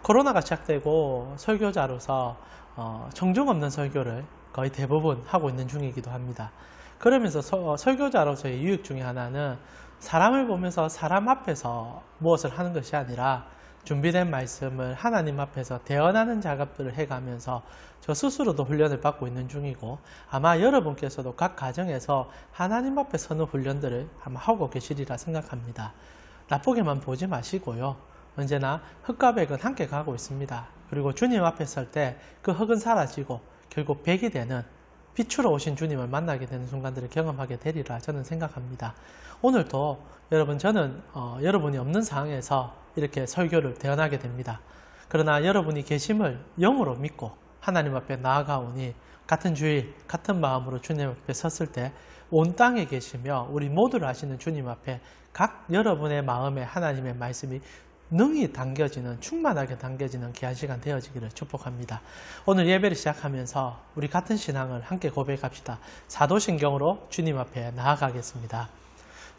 코로나가 시작되고 설교자로서 정중 없는 설교를 거의 대부분 하고 있는 중이기도 합니다. 그러면서 설교자로서의 유익 중에 하나는 사람을 보면서 사람 앞에서 무엇을 하는 것이 아니라 준비된 말씀을 하나님 앞에서 대언하는 작업들을 해가면서 저 스스로도 훈련을 받고 있는 중이고, 아마 여러분께서도 각 가정에서 하나님 앞에 서는 훈련들을 아마 하고 계시리라 생각합니다. 나쁘게만 보지 마시고요. 언제나 흙과 백은 함께 가고 있습니다. 그리고 주님 앞에 설 때 그 흙은 사라지고 결국 백이 되는, 빛으로 오신 주님을 만나게 되는 순간들을 경험하게 되리라 저는 생각합니다. 오늘도 저는 여러분이 없는 상황에서 이렇게 설교를 대언하게 됩니다. 그러나 여러분이 계심을 영으로 믿고 하나님 앞에 나아가오니 같은 주일, 같은 마음으로 주님 앞에 섰을 때 온 땅에 계시며 우리 모두를 아시는 주님 앞에 각 여러분의 마음에 하나님의 말씀이 능히 당겨지는, 충만하게 당겨지는 귀한 시간 되어지기를 축복합니다. 오늘 예배를 시작하면서 우리 같은 신앙을 함께 고백합시다. 사도신경으로 주님 앞에 나아가겠습니다.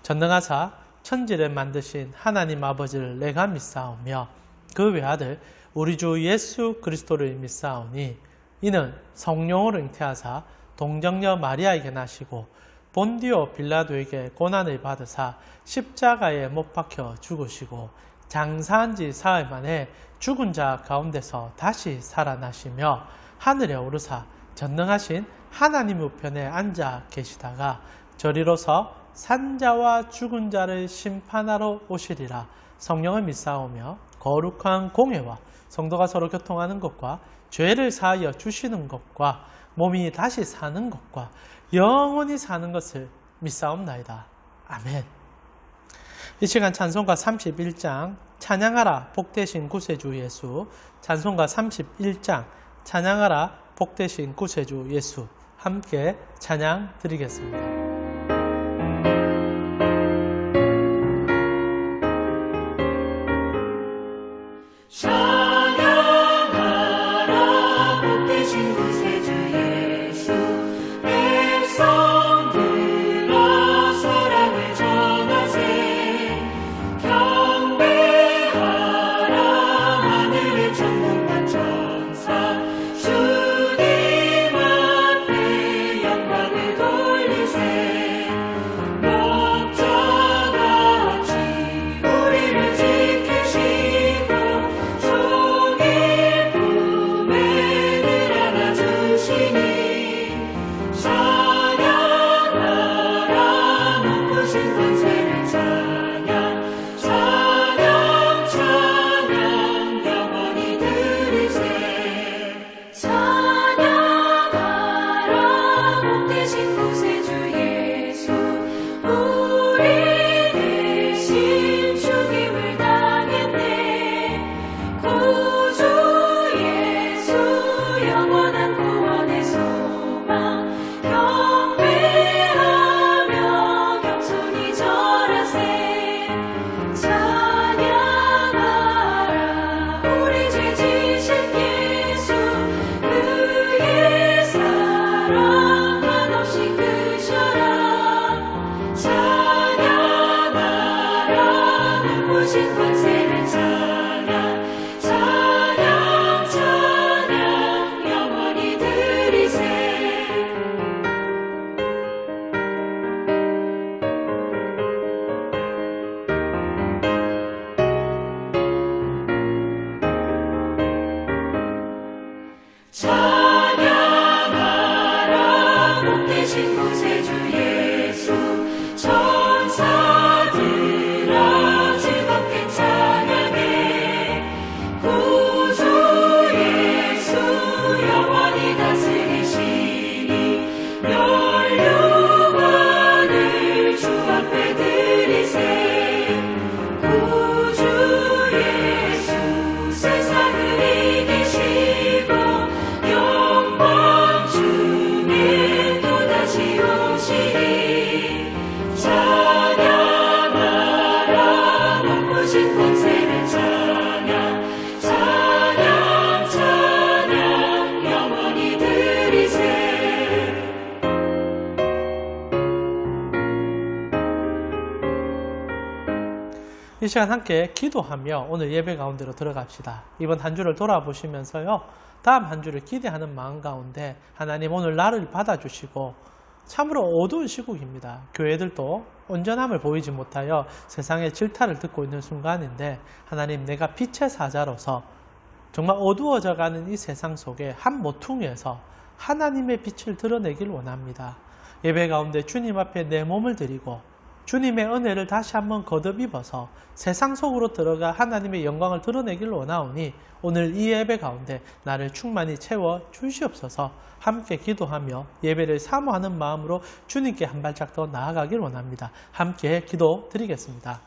전능하사 천지를 만드신 하나님 아버지를 내가 믿사오며 그 외아들 우리 주 예수 그리스도를 믿사오니 이는 성령으로 잉태하사 동정녀 마리아에게 나시고 본디오 빌라도에게 고난을 받으사 십자가에 못 박혀 죽으시고 장사한 지 사흘 만에 죽은 자 가운데서 다시 살아나시며 하늘에 오르사 전능하신 하나님 우편에 앉아 계시다가 저리로서 산자와 죽은 자를 심판하러 오시리라. 성령을 믿사오며 거룩한 공회와 성도가 서로 교통하는 것과 죄를 사하여 주시는 것과 몸이 다시 사는 것과 영원히 사는 것을 믿사옵나이다. 아멘. 이 시간 찬송가 31장 찬양하라 복되신 구세주 예수, 찬송가 31장 찬양하라 복되신 구세주 예수 함께 찬양 드리겠습니다. 영광 중에 또다시 오시리 시간 함께 기도하며 오늘 예배 가운데로 들어갑시다. 이번 한 주를 돌아보시면서요, 다음 한 주를 기대하는 마음 가운데 하나님 오늘 나를 받아주시고, 참으로 어두운 시국입니다. 교회들도 온전함을 보이지 못하여 세상의 질타를 듣고 있는 순간인데, 하나님, 내가 빛의 사자로서 정말 어두워져가는 이 세상 속에 한 모퉁이에서 하나님의 빛을 드러내길 원합니다. 예배 가운데 주님 앞에 내 몸을 드리고 주님의 은혜를 다시 한번 거듭 입어서 세상 속으로 들어가 하나님의 영광을 드러내길 원하오니, 오늘 이 예배 가운데 나를 충만히 채워 주시옵소서. 함께 기도하며 예배를 사모하는 마음으로 주님께 한 발짝 더 나아가길 원합니다. 함께 기도 드리겠습니다.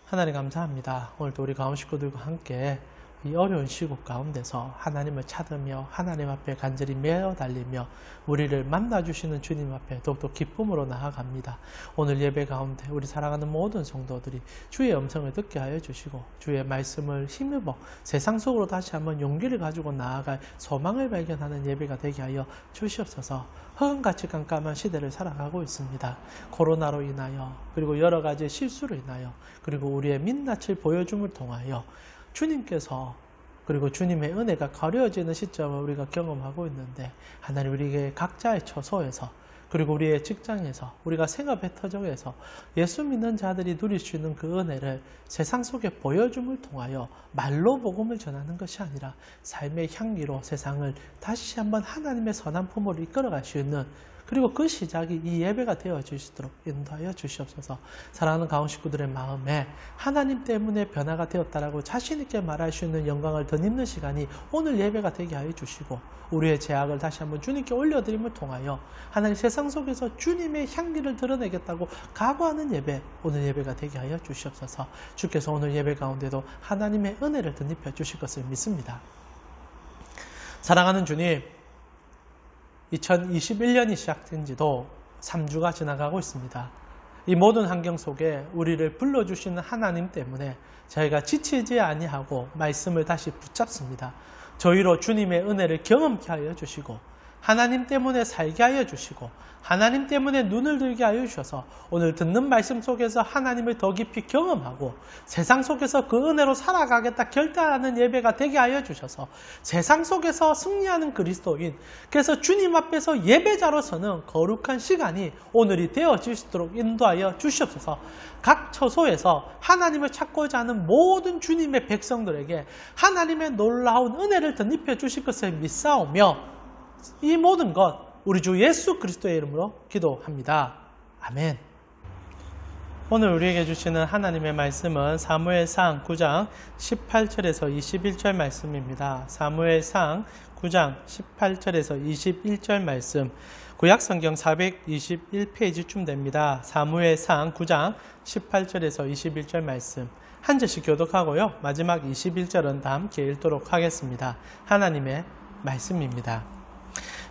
하나님 감사합니다. 오늘도 우리 가온 식구들과 함께 이 어려운 시국 가운데서 하나님을 찾으며 하나님 앞에 간절히 매어 달리며 우리를 만나주시는 주님 앞에 더욱더 기쁨으로 나아갑니다. 오늘 예배 가운데 우리 사랑하는 모든 성도들이 주의 음성을 듣게 하여 주시고, 주의 말씀을 힘입어 세상 속으로 다시 한번 용기를 가지고 나아갈 소망을 발견하는 예배가 되게 하여 주시옵소서. 허은같이 깜깜한 시대를 살아가고 있습니다. 코로나로 인하여, 그리고 여러 가지 실수로 인하여, 그리고 우리의 민낯을 보여줌을 통하여 주님께서, 그리고 주님의 은혜가 가려지는 시점을 우리가 경험하고 있는데, 하나님, 우리에게 각자의 처소에서, 그리고 우리의 직장에서, 우리가 생업의 터전에서 예수 믿는 자들이 누릴 수 있는 그 은혜를 세상 속에 보여줌을 통하여 말로 복음을 전하는 것이 아니라 삶의 향기로 세상을 다시 한번 하나님의 선한 품으로 이끌어갈 수 있는, 그리고 그 시작이 이 예배가 되어질 수 있도록 인도하여 주시옵소서. 사랑하는 가온 식구들의 마음에 하나님 때문에 변화가 되었다라고 자신 있게 말할 수 있는 영광을 덧입는 시간이 오늘 예배가 되게 하여 주시고, 우리의 죄악을 다시 한번 주님께 올려드림을 통하여 하나님 세상 속에서 주님의 향기를 드러내겠다고 각오하는 예배, 오늘 예배가 되게 하여 주시옵소서. 주께서 오늘 예배 가운데도 하나님의 은혜를 덧입혀 주실 것을 믿습니다. 사랑하는 주님, 2021년이 시작된 지도 3주가 지나가고 있습니다. 이 모든 환경 속에 우리를 불러주시는 하나님 때문에 저희가 지치지 아니하고 말씀을 다시 붙잡습니다. 저희로 주님의 은혜를 경험케 하여 주시고, 하나님 때문에 살게 하여 주시고, 하나님 때문에 눈을 들게 하여 주셔서 오늘 듣는 말씀 속에서 하나님을 더 깊이 경험하고 세상 속에서 그 은혜로 살아가겠다 결단하는 예배가 되게 하여 주셔서 세상 속에서 승리하는 그리스도인, 그래서 주님 앞에서 예배자로서는 거룩한 시간이 오늘이 되어질 수 있도록 인도하여 주시옵소서. 각 처소에서 하나님을 찾고자 하는 모든 주님의 백성들에게 하나님의 놀라운 은혜를 덧입혀 주실 것을 믿사오며, 이 모든 것 우리 주 예수 그리스도의 이름으로 기도합니다. 아멘. 오늘 우리에게 주시는 하나님의 말씀은 사무엘상 9장 18절에서 21절 말씀입니다. 사무엘상 9장 18절에서 21절 말씀, 구약성경 421페이지쯤 됩니다. 사무엘상 9장 18절에서 21절 말씀 한 절씩 교독하고요, 마지막 21절은 다 함께 읽도록 하겠습니다. 하나님의 말씀입니다.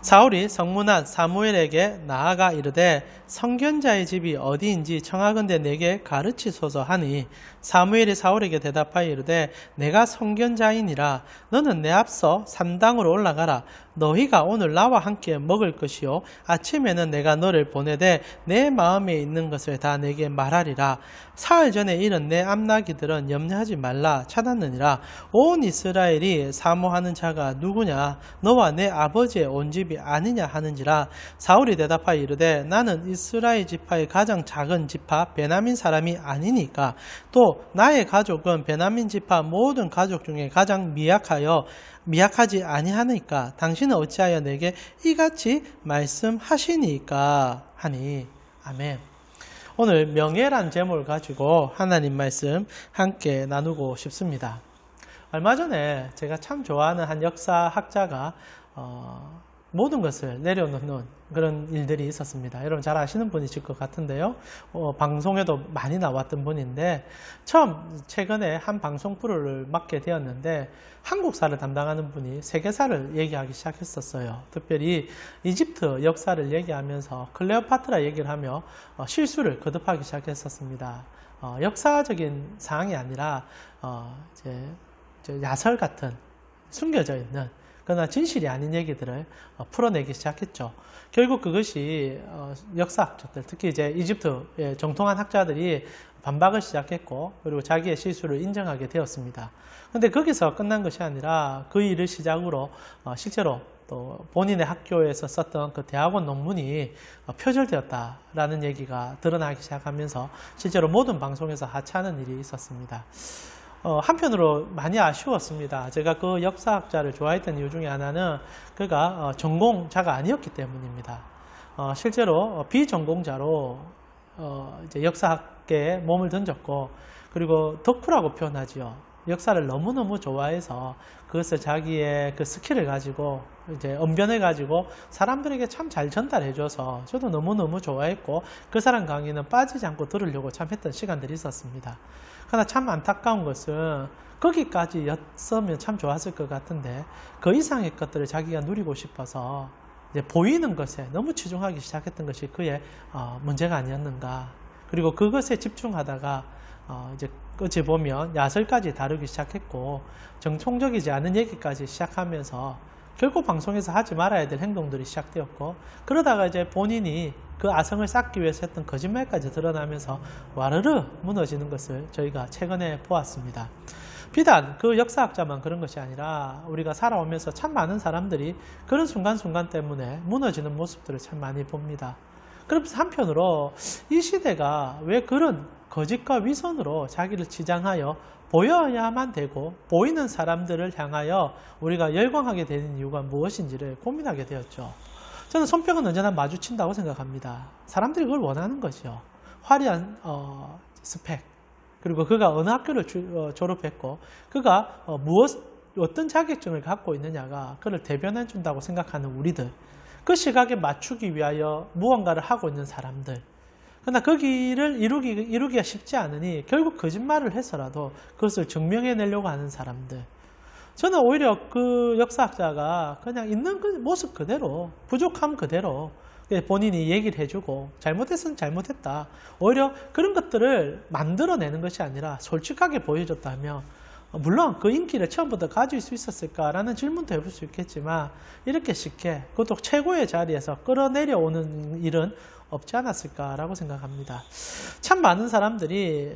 사울이 성문한 사무엘에게 나아가 이르되 선견자의 집이 어디인지 청하건대 내게 가르치소서 하니, 사무엘이 사울에게 대답하여 이르되 내가 선견자이니라. 너는 내 앞서 산당으로 올라가라. 너희가 오늘 나와 함께 먹을 것이요 아침에는 내가 너를 보내되 내 마음에 있는 것을 다 내게 말하리라. 사흘 전에 이른 내 암나기들은 염려하지 말라 찾았느니라. 온 이스라엘이 사모하는 자가 누구냐? 너와 내 아버지의 온 집이 아니냐 하는지라. 사울이 대답하여 이르되 나는 이스라엘 지파의 가장 작은 지파 베냐민 사람이 아니니까, 또 나의 가족은 베냐민 지파 모든 가족 중에 가장 미약하지 아니하니까 당신은 어찌하여 내게 이같이 말씀하시니까 하니. 아멘. 오늘 명예란 제목을 가지고 하나님 말씀 함께 나누고 싶습니다. 얼마 전에 제가 참 좋아하는 한 역사학자가 모든 것을 내려놓는 그런 일들이 있었습니다. 여러분 잘 아시는 분이실 것 같은데요. 방송에도 많이 나왔던 분인데, 최근에 한 방송 프로를 맡게 되었는데 한국사를 담당하는 분이 세계사를 얘기하기 시작했었어요. 특별히 이집트 역사를 얘기하면서 클레오파트라 얘기를 하며 실수를 거듭하기 시작했었습니다. 역사적인 사항이 아니라 이제 야설 같은 숨겨져 있는 그러나 진실이 아닌 얘기들을 풀어내기 시작했죠. 결국 그것이 역사학자들, 특히 이제 이집트의 정통한 학자들이 반박을 시작했고, 그리고 자기의 실수를 인정하게 되었습니다. 근데 거기서 끝난 것이 아니라 그 일을 시작으로 실제로 또 본인의 학교에서 썼던 그 대학원 논문이 표절되었다라는 얘기가 드러나기 시작하면서 실제로 모든 방송에서 하차하는 일이 있었습니다. 한편으로 많이 아쉬웠습니다. 제가 그 역사학자를 좋아했던 이유 중에 하나는 그가 전공자가 아니었기 때문입니다. 실제로 비전공자로 이제 역사학계에 몸을 던졌고, 그리고 덕후라고 표현하지요. 역사를 너무너무 좋아해서 그것을 자기의 그 스킬을 가지고 이제 언변을 가지고 사람들에게 참 잘 전달해줘서 저도 너무너무 좋아했고, 그 사람 강의는 빠지지 않고 들으려고 참 했던 시간들이 있었습니다. 그러나 참 안타까운 것은 거기까지 였으면 참 좋았을 것 같은데 그 이상의 것들을 자기가 누리고 싶어서 이제 보이는 것에 너무 치중하기 시작했던 것이 그의 문제가 아니었는가. 그리고 그것에 집중하다가 이제 어찌 보면 야설까지 다루기 시작했고, 정통적이지 않은 얘기까지 시작하면서 결국 방송에서 하지 말아야 될 행동들이 시작되었고, 그러다가 이제 본인이 그 아성을 쌓기 위해서 했던 거짓말까지 드러나면서 와르르 무너지는 것을 저희가 최근에 보았습니다. 비단 그 역사학자만 그런 것이 아니라 우리가 살아오면서 참 많은 사람들이 그런 순간순간 때문에 무너지는 모습들을 참 많이 봅니다. 그러면서 한편으로 이 시대가 왜 그런 거짓과 위선으로 자기를 치장하여 보여야만 되고 보이는 사람들을 향하여 우리가 열광하게 되는 이유가 무엇인지를 고민하게 되었죠. 저는 손뼉은 언제나 마주친다고 생각합니다. 사람들이 그걸 원하는 것이요. 화려한 스펙, 그리고 그가 어느 학교를 졸업했고 그가 어떤 자격증을 갖고 있느냐가 그를 대변해 준다고 생각하는 우리들, 그 시각에 맞추기 위하여 무언가를 하고 있는 사람들, 그러나 거기를 이루기가 쉽지 않으니 결국 거짓말을 해서라도 그것을 증명해내려고 하는 사람들. 저는 오히려 그 역사학자가 그냥 있는 그 모습 그대로, 부족함 그대로 본인이 얘기를 해주고 잘못했으면 잘못했다, 오히려 그런 것들을 만들어내는 것이 아니라 솔직하게 보여줬다면 물론 그 인기를 처음부터 가질 수 있었을까라는 질문도 해볼 수 있겠지만 이렇게 쉽게 그것도 최고의 자리에서 끌어내려오는 일은 없지 않았을까라고 생각합니다. 참 많은 사람들이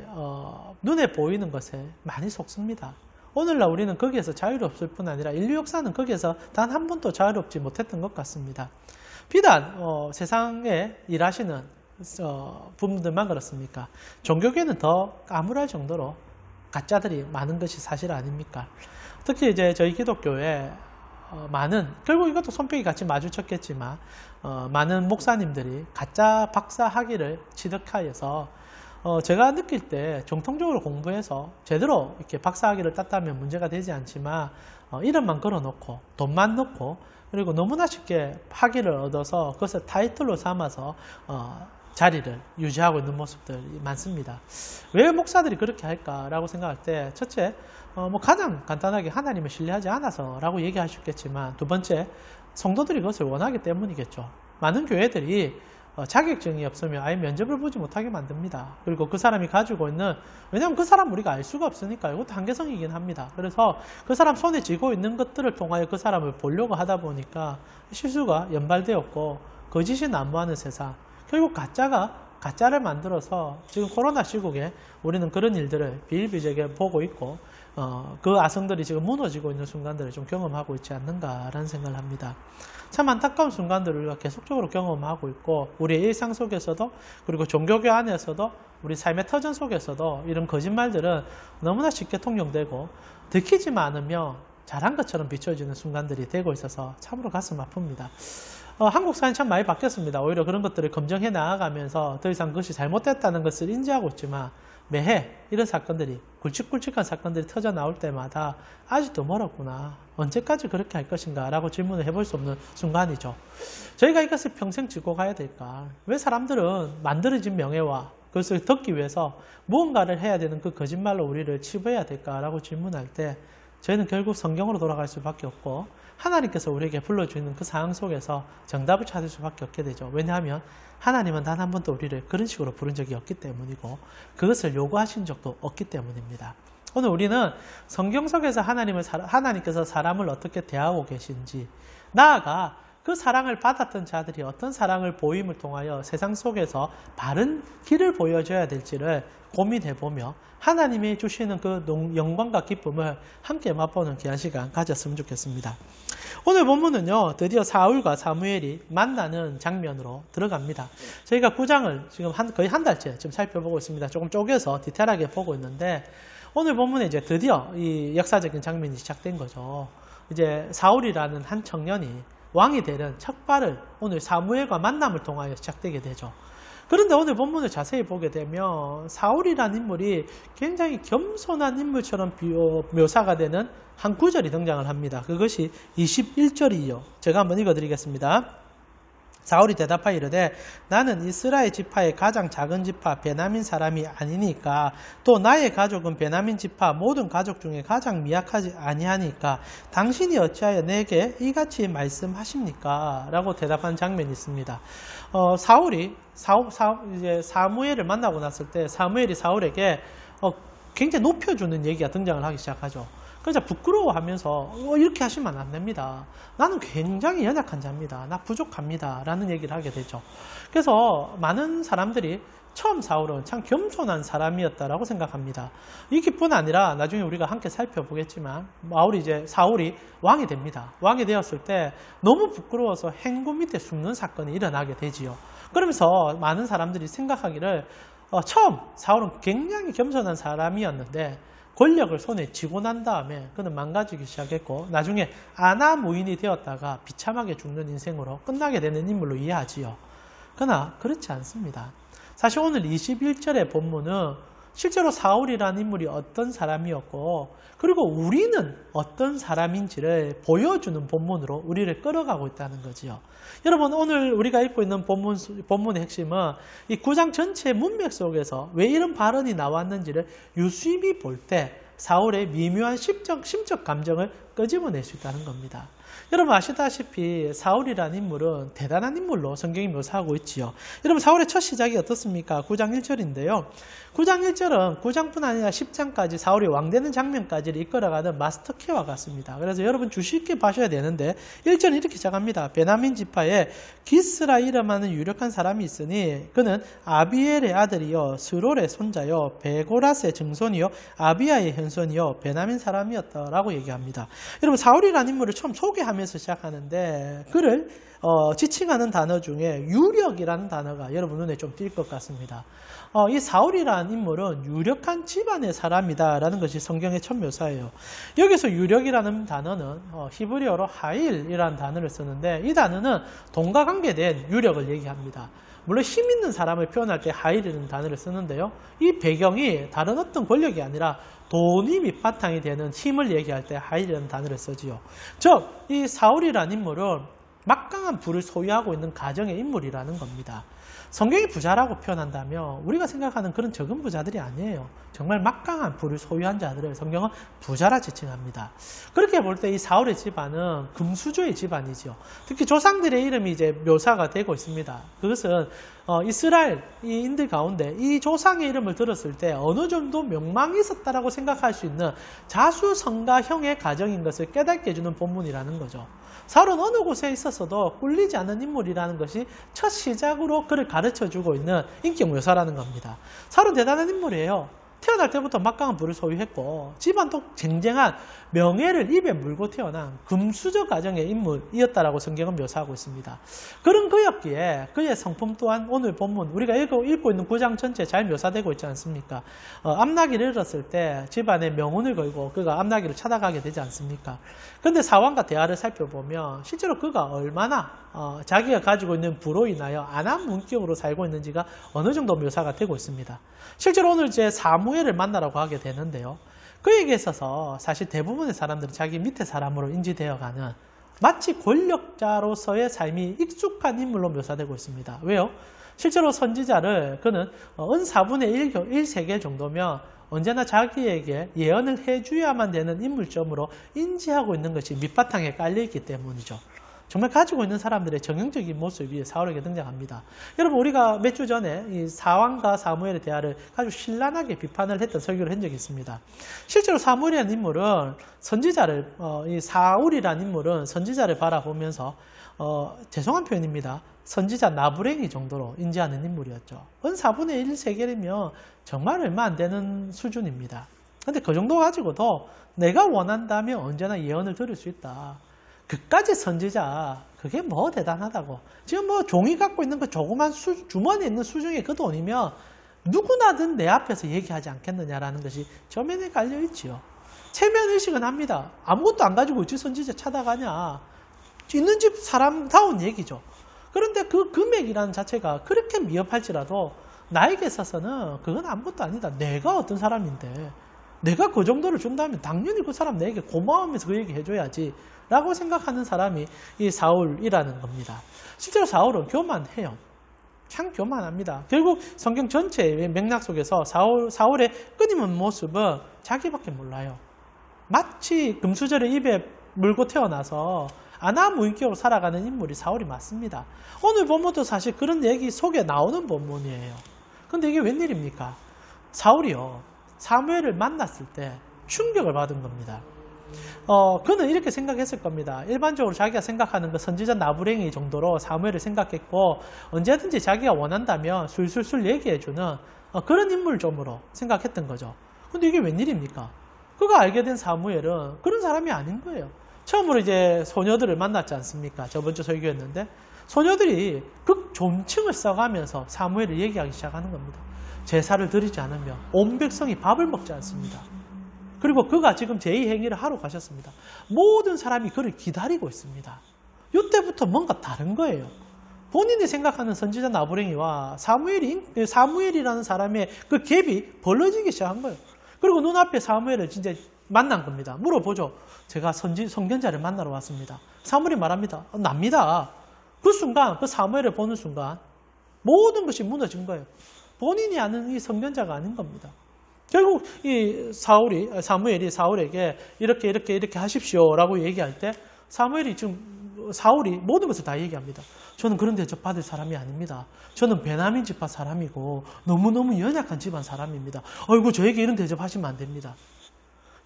눈에 보이는 것에 많이 속습니다. 오늘날 우리는 거기에서 자유롭을 뿐 아니라 인류 역사는 거기에서 단 한 번도 자유롭지 못했던 것 같습니다. 비단 세상에 일하시는 부분들만 그렇습니까? 종교계는 더 까무랄 정도로 가짜들이 많은 것이 사실 아닙니까? 특히 이제 저희 기독교에 많은, 결국 이것도 손뼉이 같이 마주쳤겠지만 많은 목사님들이 가짜 박사 학위를 취득하여서 제가 느낄 때 정통적으로 공부해서 제대로 이렇게 박사 학위를 땄다면 문제가 되지 않지만 이름만 걸어놓고 돈만 넣고 그리고 너무나 쉽게 학위를 얻어서 그것을 타이틀로 삼아서 자리를 유지하고 있는 모습들이 많습니다. 왜 목사들이 그렇게 할까라고 생각할 때 첫째, 가장 간단하게 하나님을 신뢰하지 않아서 라고 얘기할 수 있겠지만, 두 번째, 성도들이 그것을 원하기 때문이겠죠. 많은 교회들이 자격증이 없으면 아예 면접을 보지 못하게 만듭니다. 그리고 그 사람이 가지고 있는, 왜냐하면 그 사람 우리가 알 수가 없으니까 이것도 한계성이긴 합니다. 그래서 그 사람 손에 쥐고 있는 것들을 통하여 그 사람을 보려고 하다 보니까 실수가 연발되었고 거짓이 난무하는 세상, 결국 가짜를 만들어서 지금 코로나 시국에 우리는 그런 일들을 비일비재하게 보고 있고 그 아성들이 지금 무너지고 있는 순간들을 좀 경험하고 있지 않는가라는 생각을 합니다. 참 안타까운 순간들을 우리가 계속적으로 경험하고 있고, 우리의 일상 속에서도, 그리고 종교계 안에서도, 우리 삶의 터전 속에서도 이런 거짓말들은 너무나 쉽게 통용되고 들키지만 않으면 잘한 것처럼 비춰지는 순간들이 되고 있어서 참으로 가슴 아픕니다. 한국 사회는 참 많이 바뀌었습니다. 오히려 그런 것들을 검증해 나아가면서 더 이상 그것이 잘못됐다는 것을 인지하고 있지만 매해 이런 사건들이, 굵직굵직한 사건들이 터져 나올 때마다 아직도 멀었구나, 언제까지 그렇게 할 것인가 라고 질문을 해볼 수 없는 순간이죠. 저희가 이것을 평생 짚고 가야 될까? 왜 사람들은 만들어진 명예와 그것을 덮기 위해서 무언가를 해야 되는 그 거짓말로 우리를 치부해야 될까라고 질문할 때 저희는 결국 성경으로 돌아갈 수밖에 없고, 하나님께서 우리에게 불러주는 그 상황 속에서 정답을 찾을 수밖에 없게 되죠. 왜냐하면 하나님은 단 한 번도 우리를 그런 식으로 부른 적이 없기 때문이고 그것을 요구하신 적도 없기 때문입니다. 오늘 우리는 성경 속에서 하나님께서 사람을 어떻게 대하고 계신지, 나아가 그 사랑을 받았던 자들이 어떤 사랑을 보임을 통하여 세상 속에서 바른 길을 보여줘야 될지를 고민해보며 하나님이 주시는 그 영광과 기쁨을 함께 맛보는 귀한 시간 가졌으면 좋겠습니다. 오늘 본문은요, 드디어 사울과 사무엘이 만나는 장면으로 들어갑니다. 저희가 9장을 지금 거의 한 달째 지금 살펴보고 있습니다. 조금 쪼개서 디테일하게 보고 있는데, 오늘 본문에 이제 드디어 이 역사적인 장면이 시작된 거죠. 이제 사울이라는 한 청년이 왕이 되는 첫 발을 오늘 사무엘과 만남을 통하여 시작되게 되죠. 그런데 오늘 본문을 자세히 보게 되면 사울이라는 인물이 굉장히 겸손한 인물처럼 묘사가 되는 한 구절이 등장을 합니다. 그것이 21절이요. 제가 한번 읽어드리겠습니다. 사울이 대답하여 이르되 나는 이스라엘 지파의 가장 작은 지파 베냐민 사람이 아니니까 또 나의 가족은 베냐민 지파 모든 가족 중에 가장 미약하지 아니하니까 당신이 어찌하여 내게 이같이 말씀하십니까? 라고 대답한 장면이 있습니다. 사울이 이제 사무엘을 만나고 났을 때 사무엘이 사울에게 굉장히 높여주는 얘기가 등장을 하기 시작하죠. 그래서 부끄러워하면서 이렇게 하시면 안 됩니다. 나는 굉장히 연약한 자입니다. 나 부족합니다. 라는 얘기를 하게 되죠. 그래서 많은 사람들이 처음 사울은 참 겸손한 사람이었다라고 생각합니다. 이뿐 아니라 나중에 우리가 함께 살펴보겠지만 사울이 왕이 됩니다. 왕이 되었을 때 너무 부끄러워서 행구 밑에 숨는 사건이 일어나게 되지요. 그러면서 많은 사람들이 생각하기를 처음 사울은 굉장히 겸손한 사람이었는데 권력을 손에 쥐고 난 다음에 그는 망가지기 시작했고 나중에 아나무인이 되었다가 비참하게 죽는 인생으로 끝나게 되는 인물로 이해하지요. 그러나 그렇지 않습니다. 사실 오늘 21절의 본문은 실제로 사울이라는 인물이 어떤 사람이었고 그리고 우리는 어떤 사람인지를 보여주는 본문으로 우리를 끌어가고 있다는 거지요. 여러분 오늘 우리가 읽고 있는 본문의 핵심은 이 9장 전체의 문맥 속에서 왜 이런 발언이 나왔는지를 유심히 볼 때 사울의 미묘한 심적 감정을 끄집어낼 수 있다는 겁니다. 여러분 아시다시피 사울이라는 인물은 대단한 인물로 성경이 묘사하고 있지요. 여러분 사울의 첫 시작이 어떻습니까? 9장 1절인데요. 9장 1절은 9장뿐 아니라 10장까지 사울이 왕되는 장면까지를 이끌어가는 마스터키와 같습니다. 그래서 여러분 주의 깊게 봐셔야 되는데 1절은 이렇게 시작합니다. 베냐민 지파에 기스라이라는 유력한 사람이 있으니 그는 아비엘의 아들이요 스롤의 손자요 베고라스의 증손이요 아비야의 현손이요 베냐민 사람이었다라고 얘기합니다. 여러분 사울이라는 인물을 처음 소개하면서 시작하는데 그를 지칭하는 단어 중에 유력이라는 단어가 여러분 눈에 좀 띌 것 같습니다. 이 사울이라는 인물은 유력한 집안의 사람이다라는 것이 성경의 첫 묘사예요. 여기서 유력이라는 단어는 히브리어로 하일이라는 단어를 쓰는데 이 단어는 돈과 관계된 유력을 얘기합니다. 물론 힘 있는 사람을 표현할 때 하일이라는 단어를 쓰는데요. 이 배경이 다른 어떤 권력이 아니라 돈이 밑바탕이 되는 힘을 얘기할 때 하일이라는 단어를 쓰지요. 즉, 이 사울이라는 인물은 막강한 부를 소유하고 있는 가정의 인물이라는 겁니다. 성경이 부자라고 표현한다면 우리가 생각하는 그런 적은 부자들이 아니에요. 정말 막강한 부를 소유한 자들을 성경은 부자라 지칭합니다. 그렇게 볼 때 이 사울의 집안은 금수저의 집안이죠. 특히 조상들의 이름이 이제 묘사가 되고 있습니다. 그것은 이스라엘인들 가운데 이 조상의 이름을 들었을 때 어느 정도 명망이 있었다라고 생각할 수 있는 자수성가형의 가정인 것을 깨닫게 해주는 본문이라는 거죠. 사울은 어느 곳에 있었어도 꿀리지 않는 인물이라는 것이 첫 시작으로 그를 가르쳐주고 있는 인격 묘사라는 겁니다. 사울은 대단한 인물이에요. 태어날 때부터 막강한 부를 소유했고 집안도 쟁쟁한 명예를 입에 물고 태어난 금수저 가정의 인물이었다라고 성경은 묘사하고 있습니다. 그런 그였기에 그의 성품 또한 오늘 본문 우리가 읽고 있는 9장 전체에 잘 묘사되고 있지 않습니까? 암나기를 잃었을 때 집안에 명운을 걸고 그가 암나기를 찾아가게 되지 않습니까? 그런데 사왕과 대화를 살펴보면 실제로 그가 얼마나 자기가 가지고 있는 부로 인하여 안암문격으로 살고 있는지가 어느 정도 묘사가 되고 있습니다. 실제로 오늘 이제 사무엘을 만나라고 하게 되는데요. 그에게 있어서 사실 대부분의 사람들은 자기 밑에 사람으로 인지되어가는 마치 권력자로서의 삶이 익숙한 인물로 묘사되고 있습니다. 왜요? 실제로 선지자를 그는 은 4분의 1세계 정도면 언제나 자기에게 예언을 해줘야만 되는 인물점으로 인지하고 있는 것이 밑바탕에 깔려있기 때문이죠. 정말 가지고 있는 사람들의 정형적인 모습이 사울에게 등장합니다. 여러분 우리가 몇 주 전에 이 사왕과 사무엘의 대화를 아주 신랄하게 비판을 했던 설교를 한 적이 있습니다. 실제로 사무엘이라는 인물은 선지자를 이 사울이라는 인물은 선지자를 바라보면서 죄송한 표현입니다. 선지자 나부랭이 정도로 인지하는 인물이었죠. 은 4분의 1 세겔이면 정말 얼마 안 되는 수준입니다. 근데 그 정도 가지고도 내가 원한다면 언제나 예언을 들을 수 있다. 그까지 선지자, 그게 뭐 대단하다고. 지금 뭐 종이 갖고 있는 그 조그만 주머니에 있는 수중에 그 돈이면 누구나든 내 앞에서 얘기하지 않겠느냐라는 것이 저면에 깔려있지요. 체면의식은 합니다. 아무것도 안 가지고 어찌 선지자 찾아가냐. 있는 집 사람다운 얘기죠. 그런데 그 금액이라는 자체가 그렇게 미흡할지라도 나에게 있어서는 그건 아무것도 아니다. 내가 어떤 사람인데 내가 그 정도를 준다면 당연히 그 사람 내게 고마워하면서 그 얘기 해줘야지 라고 생각하는 사람이 이 사울이라는 겁니다. 실제로 사울은 교만해요. 참 교만합니다. 결국 성경 전체의 맥락 속에서 사울의 끊임없는 모습은 자기밖에 몰라요. 마치 금수저를 입에 물고 태어나서 아나무인격으로 살아가는 인물이 사울이 맞습니다. 오늘 본문도 사실 그런 얘기 속에 나오는 본문이에요. 근데 이게 웬일입니까? 사울이요. 사무엘을 만났을 때 충격을 받은 겁니다. 그는 이렇게 생각했을 겁니다. 일반적으로 자기가 생각하는 그 선지자 나부랭이 정도로 사무엘을 생각했고 언제든지 자기가 원한다면 술술술 얘기해주는 그런 인물점으로 생각했던 거죠. 근데 이게 웬일입니까? 그가 알게 된 사무엘은 그런 사람이 아닌 거예요. 처음으로 이제 소녀들을 만났지 않습니까? 저번 주 설교였는데 소녀들이 극존칭을 써가면서 사무엘을 얘기하기 시작하는 겁니다. 제사를 드리지 않으면 온 백성이 밥을 먹지 않습니다. 그리고 그가 지금 제2행위를 하러 가셨습니다. 모든 사람이 그를 기다리고 있습니다. 이때부터 뭔가 다른 거예요. 본인이 생각하는 선지자 나부랭이와 사무엘이라는 사람의 그 갭이 벌어지기 시작한 거예요. 그리고 눈앞에 사무엘을 진짜 만난 겁니다. 물어보죠. 제가 선견자를 만나러 왔습니다. 사무엘이 말합니다. 납니다. 그 순간, 그 사무엘을 보는 순간 모든 것이 무너진 거예요. 본인이 아는 이 선견자가 아닌 겁니다. 결국 이 사무엘이 사울에게 이렇게 하십시오라고 얘기할 때 사울이 모든 것을 다 얘기합니다. 저는 그런 대접 받을 사람이 아닙니다. 저는 베냐민 지파 사람이고 너무너무 연약한 집안 사람입니다. 어이구 저에게 이런 대접하시면 안 됩니다.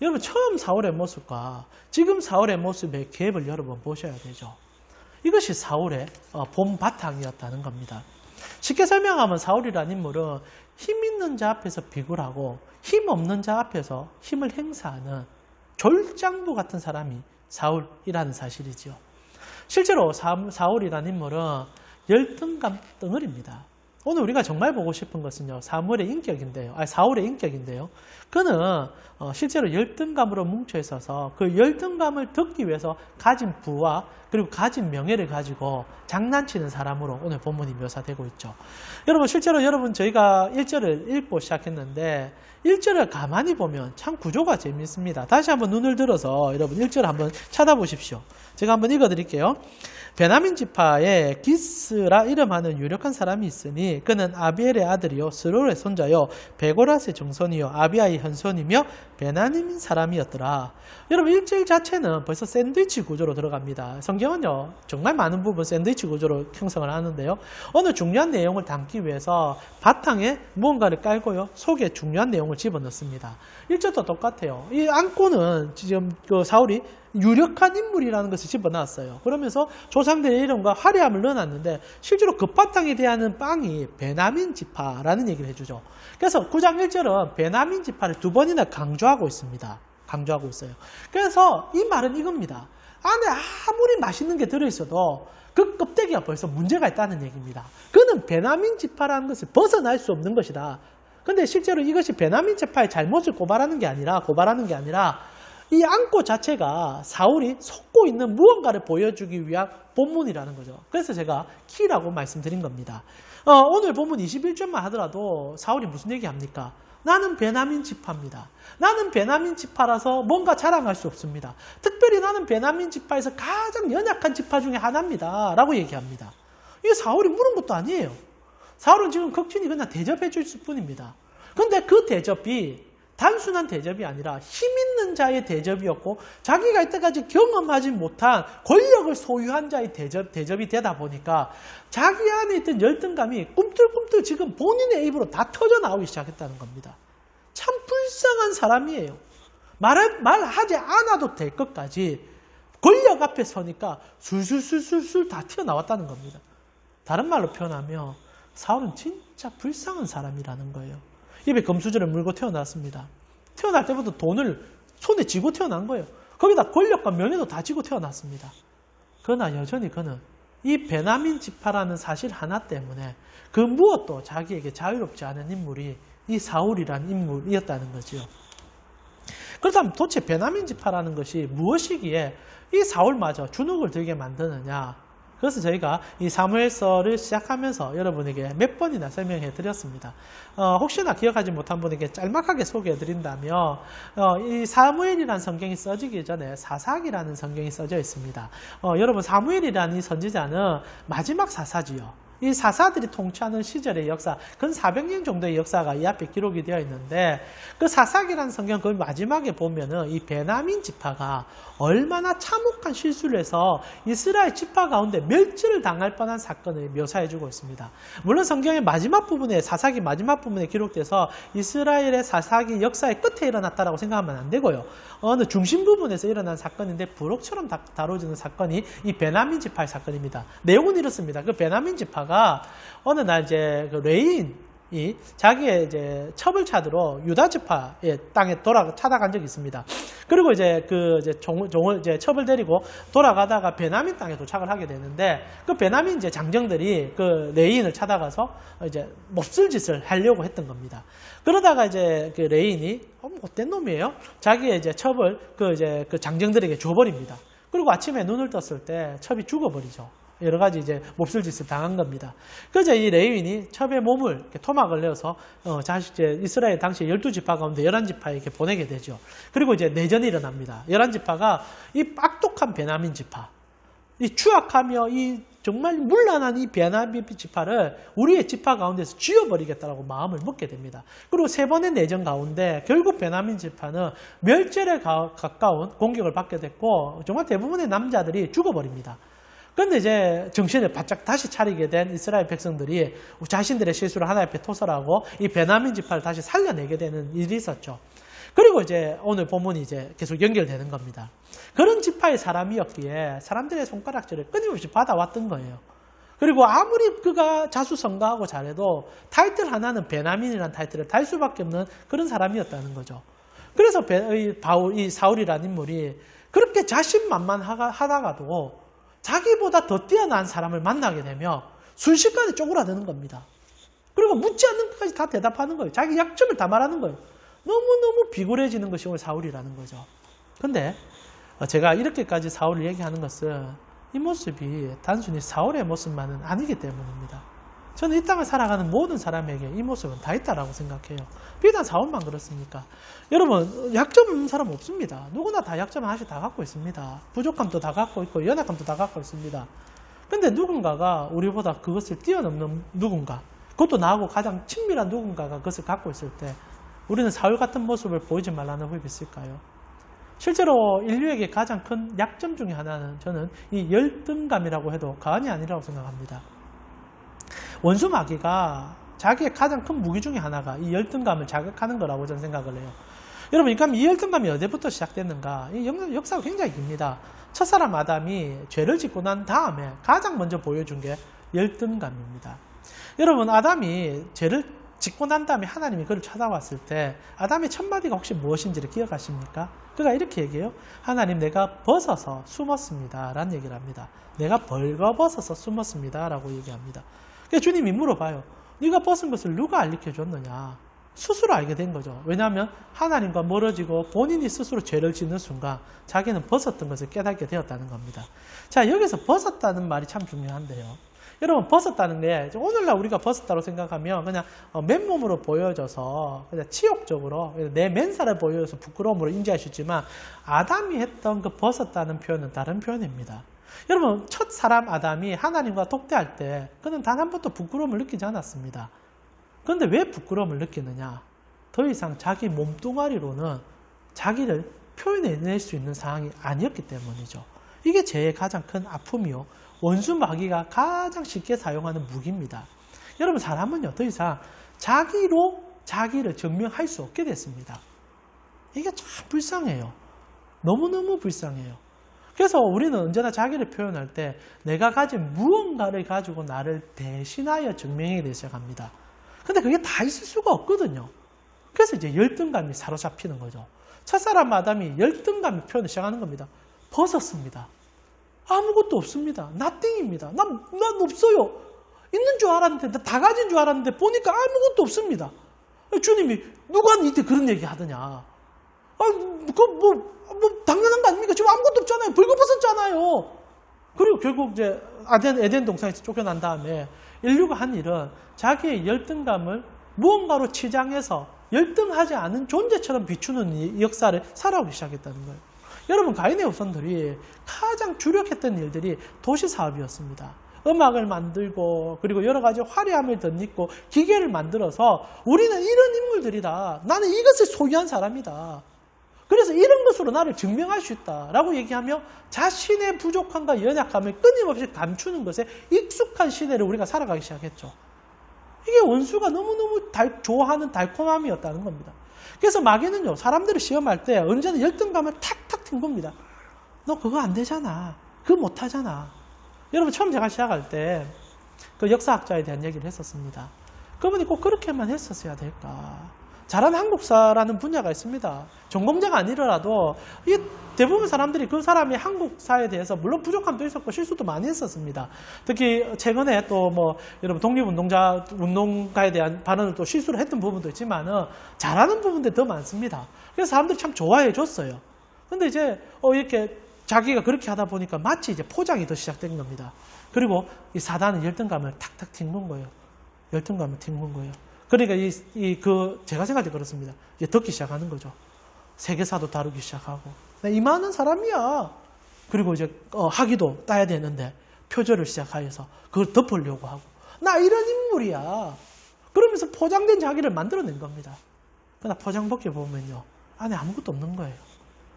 여러분 처음 사울의 모습과 지금 사울의 모습의 갭을 여러분 보셔야 되죠. 이것이 사울의 본 바탕이었다는 겁니다. 쉽게 설명하면 사울이라는 인물은 힘 있는 자 앞에서 비굴하고 힘 없는 자 앞에서 힘을 행사하는 졸장부 같은 사람이 사울이라는 사실이지요. 실제로 사울이라는 인물은 열등감 덩어리입니다. 오늘 우리가 정말 보고 싶은 것은요. 사울의 인격인데요. 그는 실제로 열등감으로 뭉쳐 있어서 그 열등감을 덮기 위해서 가진 부와 그리고 가진 명예를 가지고 장난치는 사람으로 오늘 본문이 묘사되고 있죠. 여러분 실제로 저희가 1절을 읽고 시작했는데 1절을 가만히 보면 참 구조가 재밌습니다. 다시 한번 눈을 들어서 여러분 1절 한번 찾아보십시오. 제가 한번 읽어드릴게요. 베냐민 지파에 기스라 이름하는 유력한 사람이 있으니 그는 아비엘의 아들이요 스롤의 손자요 베고라스의 정손이요 아비아의 현손이며 베냐민 사람이었더라. 여러분 1절 자체는 벌써 샌드위치 구조로 들어갑니다. 성경은요 정말 많은 부분 샌드위치 구조로 형성을 하는데요. 어느 중요한 내용을 담기 위해서 바탕에 무언가를 깔고요 속에 중요한 내용을 집어넣습니다. 1절도 똑같아요. 이 안고는 지금 그 사울이 유력한 인물이라는 것을 집어넣었어요. 그러면서 조상들의 이름과 화려함을 넣어놨는데 실제로 그 바탕에 대한 빵이 베냐민 지파라는 얘기를 해주죠. 그래서 9장 1절은 베냐민 지파를 2번이나 강조하고 있습니다. 강조하고 있어요. 그래서 이 말은 이겁니다. 안에 아무리 맛있는 게 들어있어도 그 껍데기가 벌써 문제가 있다는 얘기입니다. 그는 베냐민 지파라는 것을 벗어날 수 없는 것이다. 근데 실제로 이것이 베냐민 지파의 잘못을 고발하는 게 아니라 이 안고 자체가 사울이 속고 있는 무언가를 보여주기 위한 본문이라는 거죠. 그래서 제가 키라고 말씀드린 겁니다. 오늘 본문 21절만 하더라도 사울이 무슨 얘기합니까? 나는 베냐민 지파입니다. 나는 베냐민 지파라서 뭔가 자랑할 수 없습니다. 특별히 나는 베냐민 지파에서 가장 연약한 지파 중에 하나입니다. 라고 얘기합니다. 이게 사울이 물은 것도 아니에요. 사울은 지금 극진히 그냥 대접해 줄 뿐입니다. 그런데 그 대접이 단순한 대접이 아니라 힘 있는 자의 대접이었고 자기가 이때까지 경험하지 못한 권력을 소유한 자의 대접이 되다 보니까 자기 안에 있던 열등감이 꿈틀꿈틀 지금 본인의 입으로 다 터져나오기 시작했다는 겁니다. 참 불쌍한 사람이에요. 말하지 않아도 될 것까지 권력 앞에 서니까 술술술술술 다 튀어나왔다는 겁니다. 다른 말로 표현하면 사울은 진짜 불쌍한 사람이라는 거예요. 입에 금수저를 물고 태어났습니다. 태어날 때부터 돈을 손에 쥐고 태어난 거예요. 거기다 권력과 명예도 다 쥐고 태어났습니다. 그러나 여전히 그는 이 베냐민 지파라는 사실 하나 때문에 그 무엇도 자기에게 자유롭지 않은 인물이 이 사울이라는 인물이었다는 거지요. 그렇다면 도대체 베냐민 지파라는 것이 무엇이기에 이 사울마저 주눅을 들게 만드느냐? 그래서 저희가 이 사무엘서를 시작하면서 여러분에게 몇 번이나 설명해 드렸습니다. 혹시나 기억하지 못한 분에게 짤막하게 소개해 드린다면 이 사무엘이라는 성경이 써지기 전에 사사기라는 성경이 써져 있습니다. 여러분 사무엘이라는 이 선지자는 마지막 사사지요. 이 사사들이 통치하는 시절의 역사, 근 400년 정도의 역사가 이 앞에 기록이 되어 있는데 그 사사기라는 성경 그 마지막에 보면은 이 베냐민 지파가 얼마나 참혹한 실수를 해서 이스라엘 지파 가운데 멸절을 당할 뻔한 사건을 묘사해주고 있습니다. 물론 성경의 마지막 부분에 사사기 마지막 부분에 기록돼서 이스라엘의 사사기 역사의 끝에 일어났다라고 생각하면 안 되고요. 어느 중심 부분에서 일어난 사건인데 부록처럼 다뤄지는 사건이 이 베냐민 지파의 사건입니다. 내용은 이렇습니다. 그 베냐민 지파가 어느 날 이제 그 레인이 자기의 이제 첩을 찾으러 유다 지파의 땅에 찾아간 적이 있습니다. 그리고 이제 그 이제 종을 이제 첩을 데리고 돌아가다가 베냐민 땅에 도착을 하게 되는데 그 베냐민 이제 장정들이 그 레인을 찾아가서 이제 몹쓸 짓을 하려고 했던 겁니다. 그러다가 이제 그 레인이 못된 놈이에요. 자기의 이제 첩을 그 장정들에게 줘버립니다. 그리고 아침에 눈을 떴을 때 첩이 죽어버리죠. 여러 가지 이제 몹쓸 짓을 당한 겁니다. 그래서 이 레위인이 첩의 몸을 이렇게 토막을 내어서 이제 이스라엘 당시 12지파 가운데 11지파에게 보내게 되죠. 그리고 이제 내전이 일어납니다. 11지파가 이 악독한 베냐민 지파, 이 추악하며 이 정말 문란한 이 베냐민 지파를 우리의 지파 가운데서 쥐어버리겠다라고 마음을 먹게 됩니다. 그리고 세 번의 내전 가운데 결국 베냐민 지파는 멸절에 가까운 공격을 받게 됐고 정말 대부분의 남자들이 죽어버립니다. 그런데 이제 정신을 바짝 다시 차리게 된 이스라엘 백성들이 자신들의 실수를 하나님 앞에 토설하고 이 베냐민 지파를 다시 살려내게 되는 일이 있었죠. 그리고 이제 오늘 본문이 이제 계속 연결되는 겁니다. 그런 지파의 사람이었기에 사람들의 손가락질을 끊임없이 받아왔던 거예요. 그리고 아무리 그가 자수성가하고 잘해도 타이틀 하나는 베냐민이라는 타이틀을 달 수밖에 없는 그런 사람이었다는 거죠. 그래서 이 사울이라는 인물이 그렇게 자신만만하다가도 자기보다 더 뛰어난 사람을 만나게 되면 순식간에 쪼그라드는 겁니다. 그리고 묻지 않는 것까지 다 대답하는 거예요. 자기 약점을 다 말하는 거예요. 너무너무 비굴해지는 것이 오늘 사울이라는 거죠. 근데 제가 이렇게까지 사울을 얘기하는 것은 이 모습이 단순히 사울의 모습만은 아니기 때문입니다. 저는 이 땅을 살아가는 모든 사람에게 이 모습은 다 있다라고 생각해요. 비단 사울만 그렇습니까? 여러분, 약점 없는 사람 없습니다. 누구나 다 약점 하나씩 다 갖고 있습니다. 부족함도 다 갖고 있고 연약함도 다 갖고 있습니다. 근데 누군가가 우리보다 그것을 뛰어넘는 누군가, 그것도 나하고 가장 친밀한 누군가가 그것을 갖고 있을 때 우리는 사울 같은 모습을 보이지 말라는 법이 있을까요? 실제로 인류에게 가장 큰 약점 중에 하나는 저는 이 열등감이라고 해도 과언이 아니라고 생각합니다. 원수 마귀가 자기의 가장 큰 무기 중에 하나가 이 열등감을 자극하는 거라고 저는 생각을 해요. 여러분, 그럼 이 열등감이 어디부터 시작됐는가? 이 역사가 굉장히 깁니다. 첫사람 아담이 죄를 짓고 난 다음에 가장 먼저 보여준 게 열등감입니다. 여러분, 아담이 죄를 짓고 난 다음에 하나님이 그를 찾아왔을 때 아담의 첫 마디가 혹시 무엇인지를 기억하십니까? 그가 이렇게 얘기해요. 하나님, 내가 벗어서 숨었습니다 라는 얘기를 합니다. 내가 벌거벗어서 숨었습니다 라고 얘기합니다. 그러니까 주님이 물어봐요. 네가 벗은 것을 누가 알려줬느냐? 스스로 알게 된 거죠. 왜냐하면 하나님과 멀어지고 본인이 스스로 죄를 짓는 순간 자기는 벗었던 것을 깨닫게 되었다는 겁니다. 자, 여기서 벗었다는 말이 참 중요한데요. 여러분, 벗었다는 게 오늘날 우리가 벗었다고 생각하면 그냥 맨몸으로 보여져서 그냥 치욕적으로 내 맨살을 보여줘서 부끄러움으로 인지할 수 있지만 아담이 했던 그 벗었다는 표현은 다른 표현입니다. 여러분, 첫 사람 아담이 하나님과 독대할 때 그는 단 한 번도 부끄러움을 느끼지 않았습니다. 그런데 왜 부끄러움을 느끼느냐? 더 이상 자기 몸뚱아리로는 자기를 표현해낼 수 있는 상황이 아니었기 때문이죠. 이게 제 가장 큰 아픔이요. 원수 마귀가 가장 쉽게 사용하는 무기입니다. 여러분, 사람은요, 더 이상 자기로 자기를 증명할 수 없게 됐습니다. 이게 참 불쌍해요. 너무너무 불쌍해요. 그래서 우리는 언제나 자기를 표현할 때 내가 가진 무언가를 가지고 나를 대신하여 증명해야 되기 시작합니다. 근데 그게 다 있을 수가 없거든요. 그래서 이제 열등감이 사로잡히는 거죠. 첫사람 아담이 열등감이 표현을 시작하는 겁니다. 벗었습니다. 아무것도 없습니다. nothing입니다. 난 없어요. 있는 줄 알았는데, 다 가진 줄 알았는데 보니까 아무것도 없습니다. 주님이 누가 니한테 그런 얘기 하더냐. 당연한 거 아닙니까? 지금 아무것도 없잖아요. 벌거벗었잖아요. 그리고 결국 이제 에덴 동산에서 쫓겨난 다음에 인류가 한 일은 자기의 열등감을 무언가로 치장해서 열등하지 않은 존재처럼 비추는 이 역사를 살아오기 시작했다는 거예요. 여러분, 가인의 후손들이 가장 주력했던 일들이 도시 사업이었습니다. 음악을 만들고 그리고 여러 가지 화려함을 덧입고 기계를 만들어서 우리는 이런 인물들이다. 나는 이것을 소유한 사람이다. 그래서 이런 것으로 나를 증명할 수 있다라고 얘기하며 자신의 부족함과 연약함을 끊임없이 감추는 것에 익숙한 시대를 우리가 살아가기 시작했죠. 이게 원수가 너무너무 좋아하는 달콤함이었다는 겁니다. 그래서 마귀는요, 사람들을 시험할 때 언제나 열등감을 탁탁 튄 겁니다. 너 그거 안 되잖아. 그거 못하잖아. 여러분, 처음 제가 시작할 때 그 역사학자에 대한 얘기를 했었습니다. 그분이 꼭 그렇게만 했었어야 될까? 잘하는 한국사라는 분야가 있습니다. 전공자가 아니더라도 대부분 사람들이 그 사람이 한국사에 대해서 물론 부족함도 있었고 실수도 많이 했었습니다. 특히 최근에 또 여러분 독립운동가에 대한 발언을 또 실수를 했던 부분도 있지만은 잘하는 부분들이 더 많습니다. 그래서 사람들이 참 좋아해 줬어요. 근데 이제 이렇게 자기가 그렇게 하다 보니까 마치 이제 포장이 더 시작된 겁니다. 그리고 이 사단은 열등감을 탁탁 튕긴 거예요. 열등감을 튕긴 거예요. 그러니까 제가 생각할 때 그렇습니다. 이제 듣기 시작하는 거죠. 세계사도 다루기 시작하고. 이 많은 사람이야. 그리고 이제 학위도 따야 되는데 표절을 시작하여서 그걸 덮으려고 하고. 나 이런 인물이야. 그러면서 포장된 자기를 만들어낸 겁니다. 그러나 포장 벗겨 보면요, 안에 아무것도 없는 거예요.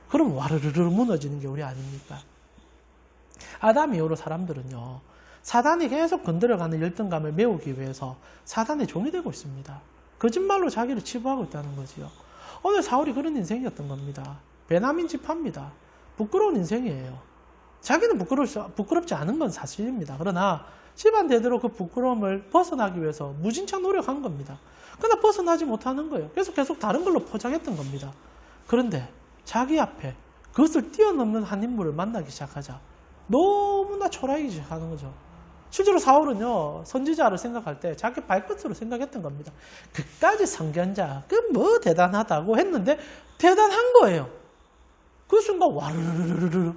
그럼 와르르르 무너지는 게 우리 아닙니까? 아담 이후로 사람들은요, 사단이 계속 건드려가는 열등감을 메우기 위해서 사단의 종이 되고 있습니다. 거짓말로 자기를 치부하고 있다는 거지요. 오늘 사울이 그런 인생이었던 겁니다. 베냐민 지파입니다. 부끄러운 인생이에요. 자기는 부끄럽지 않은 건 사실입니다. 그러나 집안 대대로 그 부끄러움을 벗어나기 위해서 무진장 노력한 겁니다. 그러나 벗어나지 못하는 거예요. 그래서 계속 다른 걸로 포장했던 겁니다. 그런데 자기 앞에 그것을 뛰어넘는 한 인물을 만나기 시작하자 너무나 초라하기 시작하는 거죠. 실제로 사울은요, 선지자를 생각할 때 자기 발끝으로 생각했던 겁니다. 그까지 선견자, 그 뭐 대단하다고 했는데 대단한 거예요. 그 순간 와르르르르.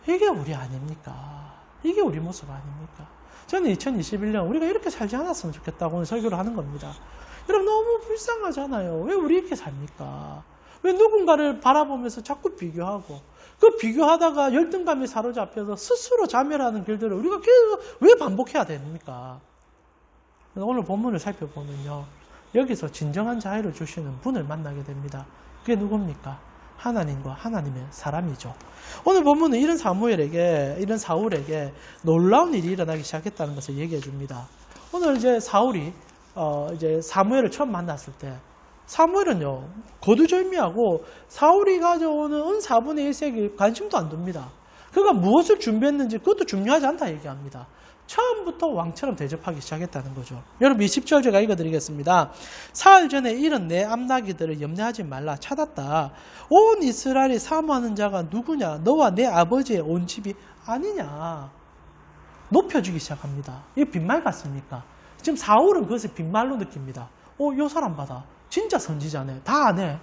이게 우리 아닙니까? 이게 우리 모습 아닙니까? 저는 2021년 우리가 이렇게 살지 않았으면 좋겠다고 오늘 설교를 하는 겁니다. 여러분, 너무 불쌍하잖아요. 왜 우리 이렇게 삽니까? 왜 누군가를 바라보면서 자꾸 비교하고 그 비교하다가 열등감이 사로잡혀서 스스로 자멸하는 길들을 우리가 계속 왜 반복해야 됩니까? 오늘 본문을 살펴보면요, 여기서 진정한 자유를 주시는 분을 만나게 됩니다. 그게 누굽니까? 하나님과 하나님의 사람이죠. 오늘 본문은 이런 사울에게 놀라운 일이 일어나기 시작했다는 것을 얘기해 줍니다. 오늘 이제 사울이 이제 사무엘을 처음 만났을 때 사무엘은요, 거두절미하고 사울이 가져오는 은 4분의 1색이 관심도 안 둡니다. 그가 무엇을 준비했는지 그것도 중요하지 않다 얘기합니다. 처음부터 왕처럼 대접하기 시작했다는 거죠. 여러분, 20절 제가 읽어드리겠습니다. 사흘 전에 이런 내 암나기들을 염려하지 말라. 찾았다. 온 이스라엘이 사모하는 자가 누구냐? 너와 내 아버지의 온 집이 아니냐? 높여주기 시작합니다. 이게 빈말 같습니까? 지금 사울은 그것을 빈말로 느낍니다. 이 사람 봐라. 진짜 선지자네. 다 아네.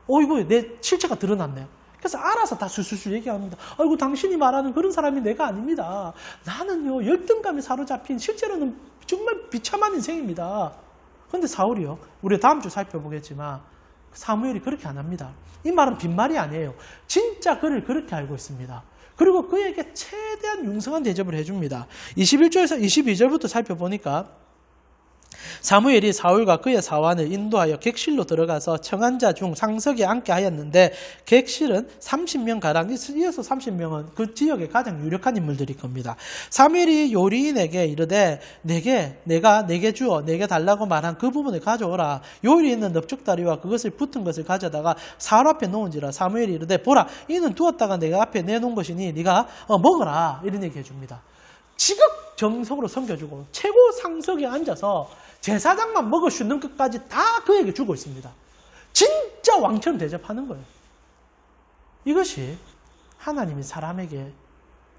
이거 내 실체가 드러났네. 그래서 알아서 다 술술술 얘기합니다. 아이고, 당신이 말하는 그런 사람이 내가 아닙니다. 나는요, 열등감에 사로잡힌 실제로는 정말 비참한 인생입니다. 그런데 사울이요, 우리 다음 주 살펴보겠지만 사무엘이 그렇게 안 합니다. 이 말은 빈말이 아니에요. 진짜 그를 그렇게 알고 있습니다. 그리고 그에게 최대한 융성한 대접을 해줍니다. 21절에서 22절부터 살펴보니까 사무엘이 사울과 그의 사환을 인도하여 객실로 들어가서 청한 자 중 상석에 앉게 하였는데 객실은 30명가량, 이어서 30명은 그 지역의 가장 유력한 인물들일 겁니다. 사무엘이 요리인에게 이르되 내가 내게 주어 내게 달라고 말한 그 부분을 가져오라. 요리에 있는 넓적다리와 그것을 붙은 것을 가져다가 사울 앞에 놓은지라. 사무엘이 이르되 보라, 이는 두었다가 내가 앞에 내놓은 것이니 네가 먹어라. 이런 얘기 해줍니다. 지극정성으로 섬겨주고 최고 상석에 앉아서 제사장만 먹을 수 있는 것까지 다 그에게 주고 있습니다. 진짜 왕처럼 대접하는 거예요. 이것이 하나님이 사람에게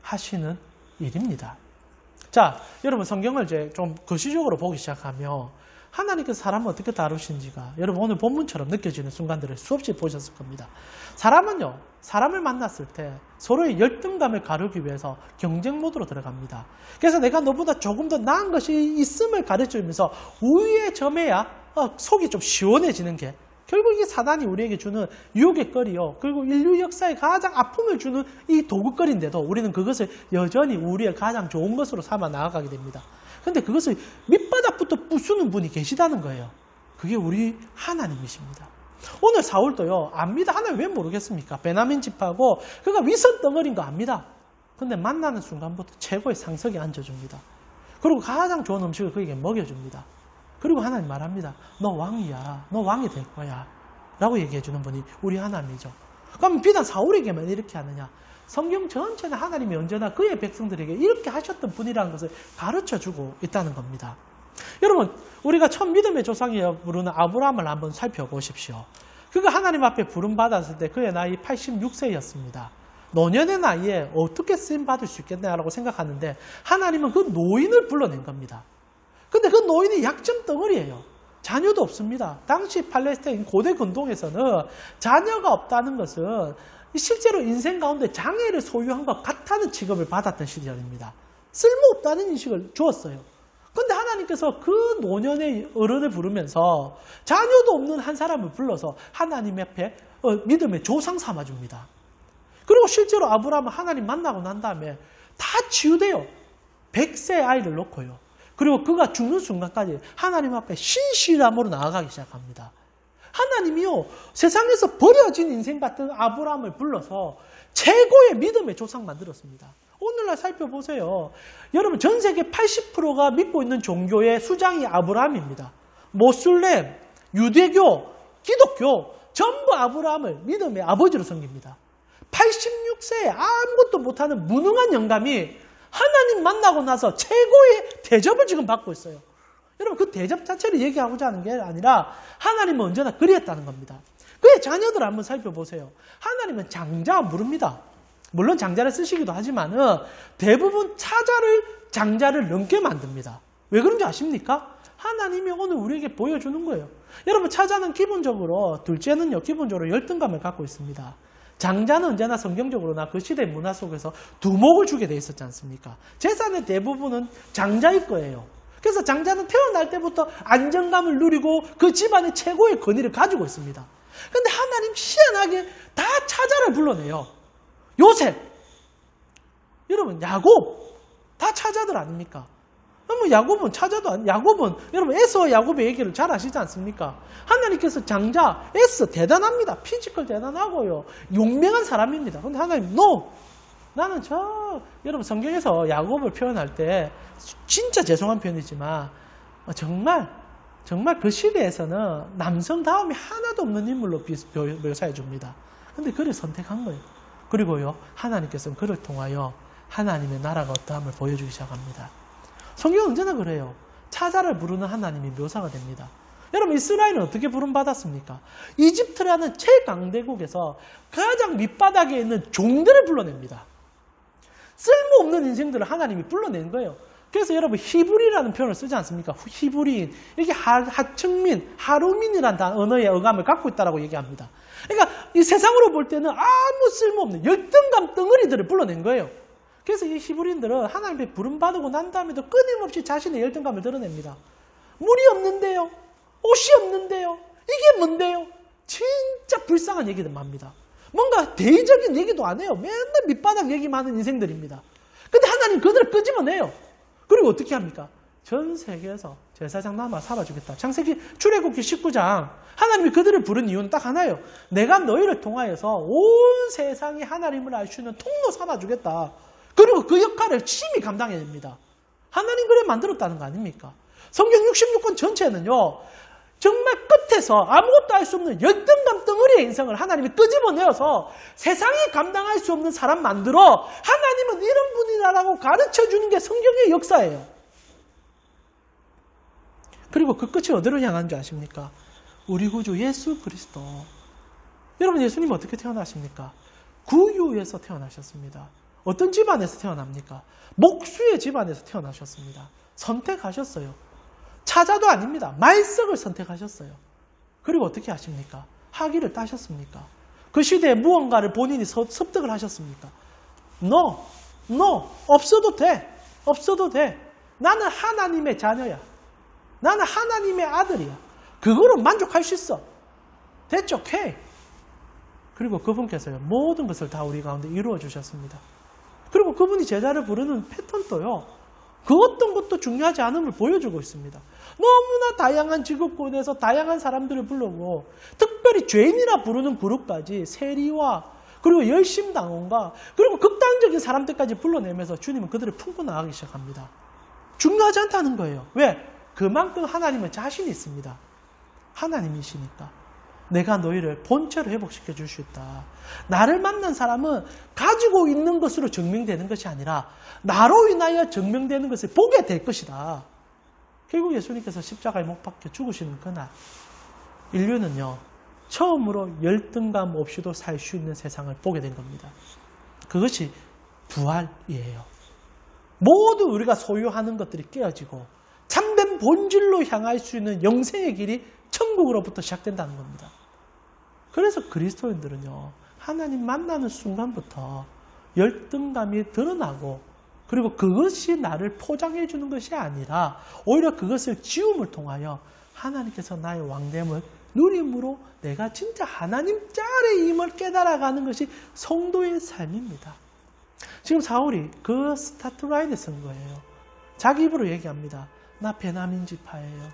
하시는 일입니다. 자, 여러분 성경을 이제 좀 거시적으로 보기 시작하면 하나님께서 사람을 어떻게 다루시는지가 여러분 오늘 본문처럼 느껴지는 순간들을 수없이 보셨을 겁니다. 사람은요, 사람을 만났을 때 서로의 열등감을 가르기 위해서 경쟁 모드로 들어갑니다. 그래서 내가 너보다 조금 더 나은 것이 있음을 가르쳐주면서 우위에 점해야 속이 좀 시원해지는 게 결국 이게 사단이 우리에게 주는 유혹의 거리요. 그리고 인류 역사에 가장 아픔을 주는 이 도구거리인데도 우리는 그것을 여전히 우리의 가장 좋은 것으로 삼아 나아가게 됩니다. 근데 그것을 밑바닥부터 부수는 분이 계시다는 거예요. 그게 우리 하나님이십니다. 오늘 사울도요, 압니다. 하나님 왜 모르겠습니까? 베냐민 집하고 그가 위선 덩어리인 거 압니다. 근데 만나는 순간부터 최고의 상석에 앉아줍니다. 그리고 가장 좋은 음식을 그에게 먹여줍니다. 그리고 하나님 말합니다. 너 왕이야. 너 왕이 될 거야. 라고 얘기해주는 분이 우리 하나님이죠. 그럼 비단 사울에게만 이렇게 하느냐? 성경 전체는 하나님이 언제나 그의 백성들에게 이렇게 하셨던 분이라는 것을 가르쳐주고 있다는 겁니다. 여러분, 우리가 첫 믿음의 조상이라 부르는 아브라함을 한번 살펴보십시오. 그가 하나님 앞에 부름받았을 때 그의 나이 86세였습니다. 노년의 나이에 어떻게 쓰임받을 수 있겠냐라고 생각하는데 하나님은 그 노인을 불러낸 겁니다. 근데 그 노인이 약점 덩어리예요. 자녀도 없습니다. 당시 팔레스타인 고대 근동에서는 자녀가 없다는 것은 실제로 인생 가운데 장애를 소유한 것 같다는 취급을 받았던 시절입니다. 쓸모없다는 인식을 주었어요. 그런데 하나님께서 그 노년의 어른을 부르면서 자녀도 없는 한 사람을 불러서 하나님 앞에 믿음의 조상 삼아줍니다. 그리고 실제로 아브라함은 하나님 만나고 난 다음에 다 치유돼요. 100세 아이를 놓고요. 그리고 그가 죽는 순간까지 하나님 앞에 신실함으로 나아가기 시작합니다. 하나님이요, 세상에서 버려진 인생 같은 아브라함을 불러서 최고의 믿음의 조상 만들었습니다. 오늘날 살펴보세요. 여러분, 전 세계 80%가 믿고 있는 종교의 수장이 아브라함입니다. 모슬렘, 유대교, 기독교 전부 아브라함을 믿음의 아버지로 섬깁니다. 86세에 아무것도 못하는 무능한 영감이 하나님 만나고 나서 최고의 대접을 지금 받고 있어요. 여러분, 그 대접 자체를 얘기하고자 하는 게 아니라 하나님은 언제나 그리했다는 겁니다. 그의 자녀들을 한번 살펴보세요. 하나님은 장자 부릅니다. 물론 장자를 쓰시기도 하지만은 대부분 장자를 넘게 만듭니다. 왜 그런지 아십니까? 하나님이 오늘 우리에게 보여주는 거예요. 여러분, 차자는 기본적으로, 둘째는요, 기본적으로 열등감을 갖고 있습니다. 장자는 언제나 성경적으로나 그 시대 문화 속에서 두목을 주게 돼 있었지 않습니까? 재산의 대부분은 장자일 거예요. 그래서 장자는 태어날 때부터 안정감을 누리고 그 집안의 최고의 권위를 가지고 있습니다. 그런데 하나님 희한하게 다 차자를 불러내요. 요셉, 여러분 야곱 다 차자들 아닙니까? 뭐 야곱은 차자도 아니, 야곱은 여러분 에서와 야곱의 얘기를 잘 아시지 않습니까? 하나님께서 장자 에서 대단합니다. 피지컬 대단하고요. 용맹한 사람입니다. 그런데 하나님 나는 여러분 성경에서 야곱을 표현할 때 진짜 죄송한 표현이지만 정말 그 시대에서는 남성다움이 하나도 없는 인물로 묘사해 줍니다. 그런데 그를 선택한 거예요. 그리고요, 하나님께서는 그를 통하여 하나님의 나라가 어떠함을 보여주기 시작합니다. 성경은 언제나 그래요. 차자를 부르는 하나님이 묘사가 됩니다. 여러분, 이스라엘은 어떻게 부름받았습니까? 이집트라는 최강대국에서 가장 밑바닥에 있는 종들을 불러냅니다. 쓸모없는 인생들을 하나님이 불러낸 거예요. 그래서 여러분, 히브리라는 표현을 쓰지 않습니까? 히브리인, 이게 하층민, 하루민이라는 언어의 어감을 갖고 있다고 얘기합니다. 그러니까 이 세상으로 볼 때는 아무 쓸모없는 열등감 덩어리들을 불러낸 거예요. 그래서 이 히브리인들은 하나님의 부름받고 난 다음에도 끊임없이 자신의 열등감을 드러냅니다. 물이 없는데요. 옷이 없는데요. 이게 뭔데요? 진짜 불쌍한 얘기들만 합니다. 뭔가 대의적인 얘기도 안 해요. 맨날 밑바닥 얘기만 하는 인생들입니다. 근데 하나님 그들을 끄집어내요. 그리고 어떻게 합니까? 전 세계에서 제사장 남아 살아주겠다. 창세기 출애굽기 19장 하나님이 그들을 부른 이유는 딱 하나예요. 내가 너희를 통하여서 온 세상이 하나님을 알 수 있는 통로 삼아주겠다. 그리고 그 역할을 심히 감당해야 됩니다. 하나님 그래 만들었다는 거 아닙니까? 성경 66권 전체는요. 정말 끝에서 아무것도 할 수 없는 열등감 덩어리의 인생을 하나님이 끄집어내어서 세상이 감당할 수 없는 사람 만들어 하나님은 이런 분이다라고 가르쳐주는 게 성경의 역사예요. 그리고 그 끝이 어디로 향하는 줄 아십니까? 우리 구주 예수 그리스도. 여러분 예수님 어떻게 태어나십니까? 구유에서 태어나셨습니다. 어떤 집안에서 태어납니까? 목수의 집안에서 태어나셨습니다. 선택하셨어요. 차자도 아닙니다. 말석을 선택하셨어요. 그리고 어떻게 하십니까? 학위를 따셨습니까? 그 시대에 무언가를 본인이 습득을 하셨습니까? No. 없어도 돼. 없어도 돼. 나는 하나님의 자녀야. 나는 하나님의 아들이야. 그거로 만족할 수 있어. That's okay. 그리고 그분께서요. 모든 것을 다 우리 가운데 이루어 주셨습니다. 그리고 그분이 제자를 부르는 패턴도요. 그 어떤 것도 중요하지 않음을 보여주고 있습니다. 너무나 다양한 직업군에서 다양한 사람들을 불러고 특별히 죄인이라 부르는 그룹까지 세리와 그리고 열심당원과 그리고 극단적인 사람들까지 불러내면서 주님은 그들을 품고 나가기 시작합니다. 중요하지 않다는 거예요. 왜? 그만큼 하나님은 자신이 있습니다. 하나님이시니까. 내가 너희를 본체로 회복시켜 줄 수 있다. 나를 만난 사람은 가지고 있는 것으로 증명되는 것이 아니라 나로 인하여 증명되는 것을 보게 될 것이다. 결국 예수님께서 십자가에 못 박혀 죽으시는 그날 인류는요. 처음으로 열등감 없이도 살 수 있는 세상을 보게 된 겁니다. 그것이 부활이에요. 모두 우리가 소유하는 것들이 깨어지고 참된 본질로 향할 수 있는 영생의 길이 천국으로부터 시작된다는 겁니다. 그래서 그리스도인들은요. 하나님 만나는 순간부터 열등감이 드러나고 그리고 그것이 나를 포장해 주는 것이 아니라 오히려 그것을 지움을 통하여 하나님께서 나의 왕됨을 누림으로 내가 진짜 하나님 짤의 힘을 깨달아가는 것이 성도의 삶입니다. 지금 사울이 그 스타트 라인에 선 거예요. 자기 입으로 얘기합니다. 나 베냐민 지파예요.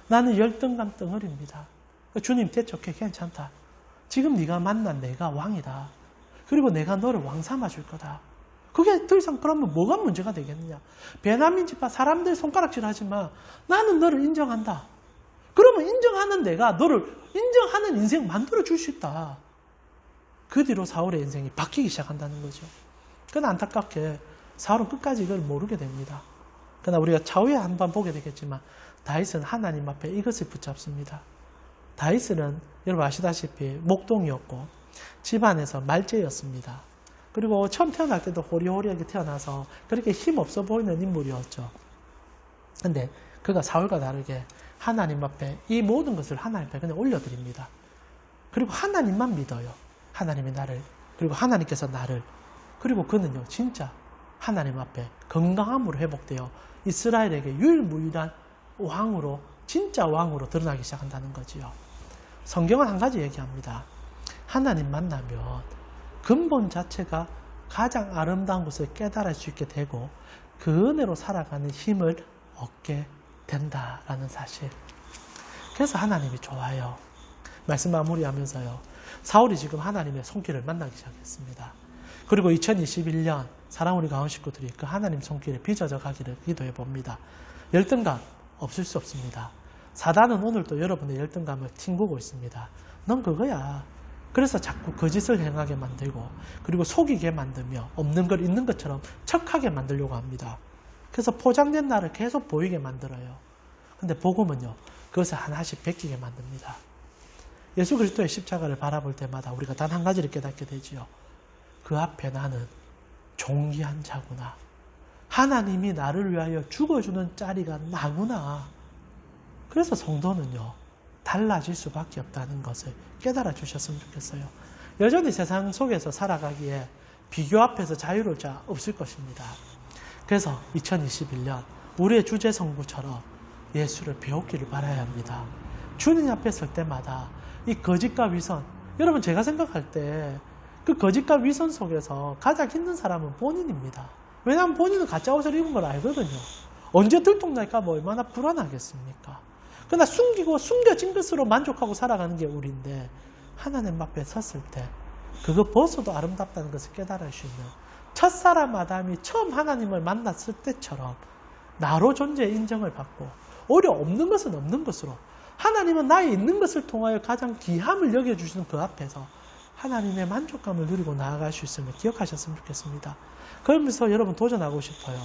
나는 열등감 덩어리입니다. 주님 대척해 괜찮다. 지금 네가 만난 내가 왕이다. 그리고 내가 너를 왕 삼아줄 거다. 그게 더 이상 그러면 뭐가 문제가 되겠느냐. 베냐민 지파 사람들 손가락질 하지만 나는 너를 인정한다. 그러면 인정하는 내가 너를 인정하는 인생 만들어줄 수 있다. 그 뒤로 사울의 인생이 바뀌기 시작한다는 거죠. 그러나 안타깝게 사울은 끝까지 이걸 모르게 됩니다. 그러나 우리가 차후에 한번 보게 되겠지만 다윗은 하나님 앞에 이것을 붙잡습니다. 다윗은 여러분 아시다시피 목동이었고 집안에서 말제였습니다. 그리고 처음 태어날 때도 호리호리하게 태어나서 그렇게 힘없어 보이는 인물이었죠. 근데 그가 사울과 다르게 하나님 앞에 이 모든 것을 하나님 앞에 그냥 올려드립니다. 그리고 하나님만 믿어요. 하나님이 나를, 그리고 하나님께서 나를. 그리고 그는요 진짜 하나님 앞에 건강함으로 회복되어 이스라엘에게 유일무이한 왕으로, 진짜 왕으로 드러나기 시작한다는 거지요. 성경은 한 가지 얘기합니다. 하나님 만나면 근본 자체가 가장 아름다운 것을 깨달을 수 있게 되고 그 은혜로 살아가는 힘을 얻게 된다라는 사실. 그래서 하나님이 좋아요. 말씀 마무리하면서요. 사울이 지금 하나님의 손길을 만나기 시작했습니다. 그리고 2021년 사랑우리 가온 식구들이 그 하나님 손길에 빚어져 가기를 기도해 봅니다. 열등감 없을 수 없습니다. 사단은 오늘도 여러분의 열등감을 튕구고 있습니다. 넌 그거야. 그래서 자꾸 거짓을 행하게 만들고 그리고 속이게 만들며 없는 걸 있는 것처럼 척하게 만들려고 합니다. 그래서 포장된 나를 계속 보이게 만들어요. 근데 복음은요. 그것을 하나씩 베끼게 만듭니다. 예수 그리스도의 십자가를 바라볼 때마다 우리가 단 한 가지를 깨닫게 되지요. 그 앞에 나는 존귀한 자구나. 하나님이 나를 위하여 죽어주는 자리가 나구나. 그래서 성도는요. 달라질 수밖에 없다는 것을 깨달아 주셨으면 좋겠어요. 여전히 세상 속에서 살아가기에 비교 앞에서 자유로울 자 없을 것입니다. 그래서 2021년 우리의 주제 성구처럼 예수를 배우기를 바라야 합니다. 주님 앞에 설 때마다 이 거짓과 위선, 여러분 제가 생각할 때 그 거짓과 위선 속에서 가장 힘든 사람은 본인입니다. 왜냐하면 본인은 가짜 옷을 입은 걸 알거든요. 언제 들통날까 뭐 얼마나 불안하겠습니까? 그러나 숨겨진 것으로 만족하고 살아가는 게 우리인데 하나님 앞에 섰을 때 그거 벗어도 아름답다는 것을 깨달을 수 있는 첫사람 아담이 처음 하나님을 만났을 때처럼 나로 존재의 인정을 받고 오히려 없는 것은 없는 것으로 하나님은 나의 있는 것을 통하여 가장 귀함을 여겨주시는 그 앞에서 하나님의 만족감을 누리고 나아갈 수 있음을 기억하셨으면 좋겠습니다. 그러면서 여러분 도전하고 싶어요.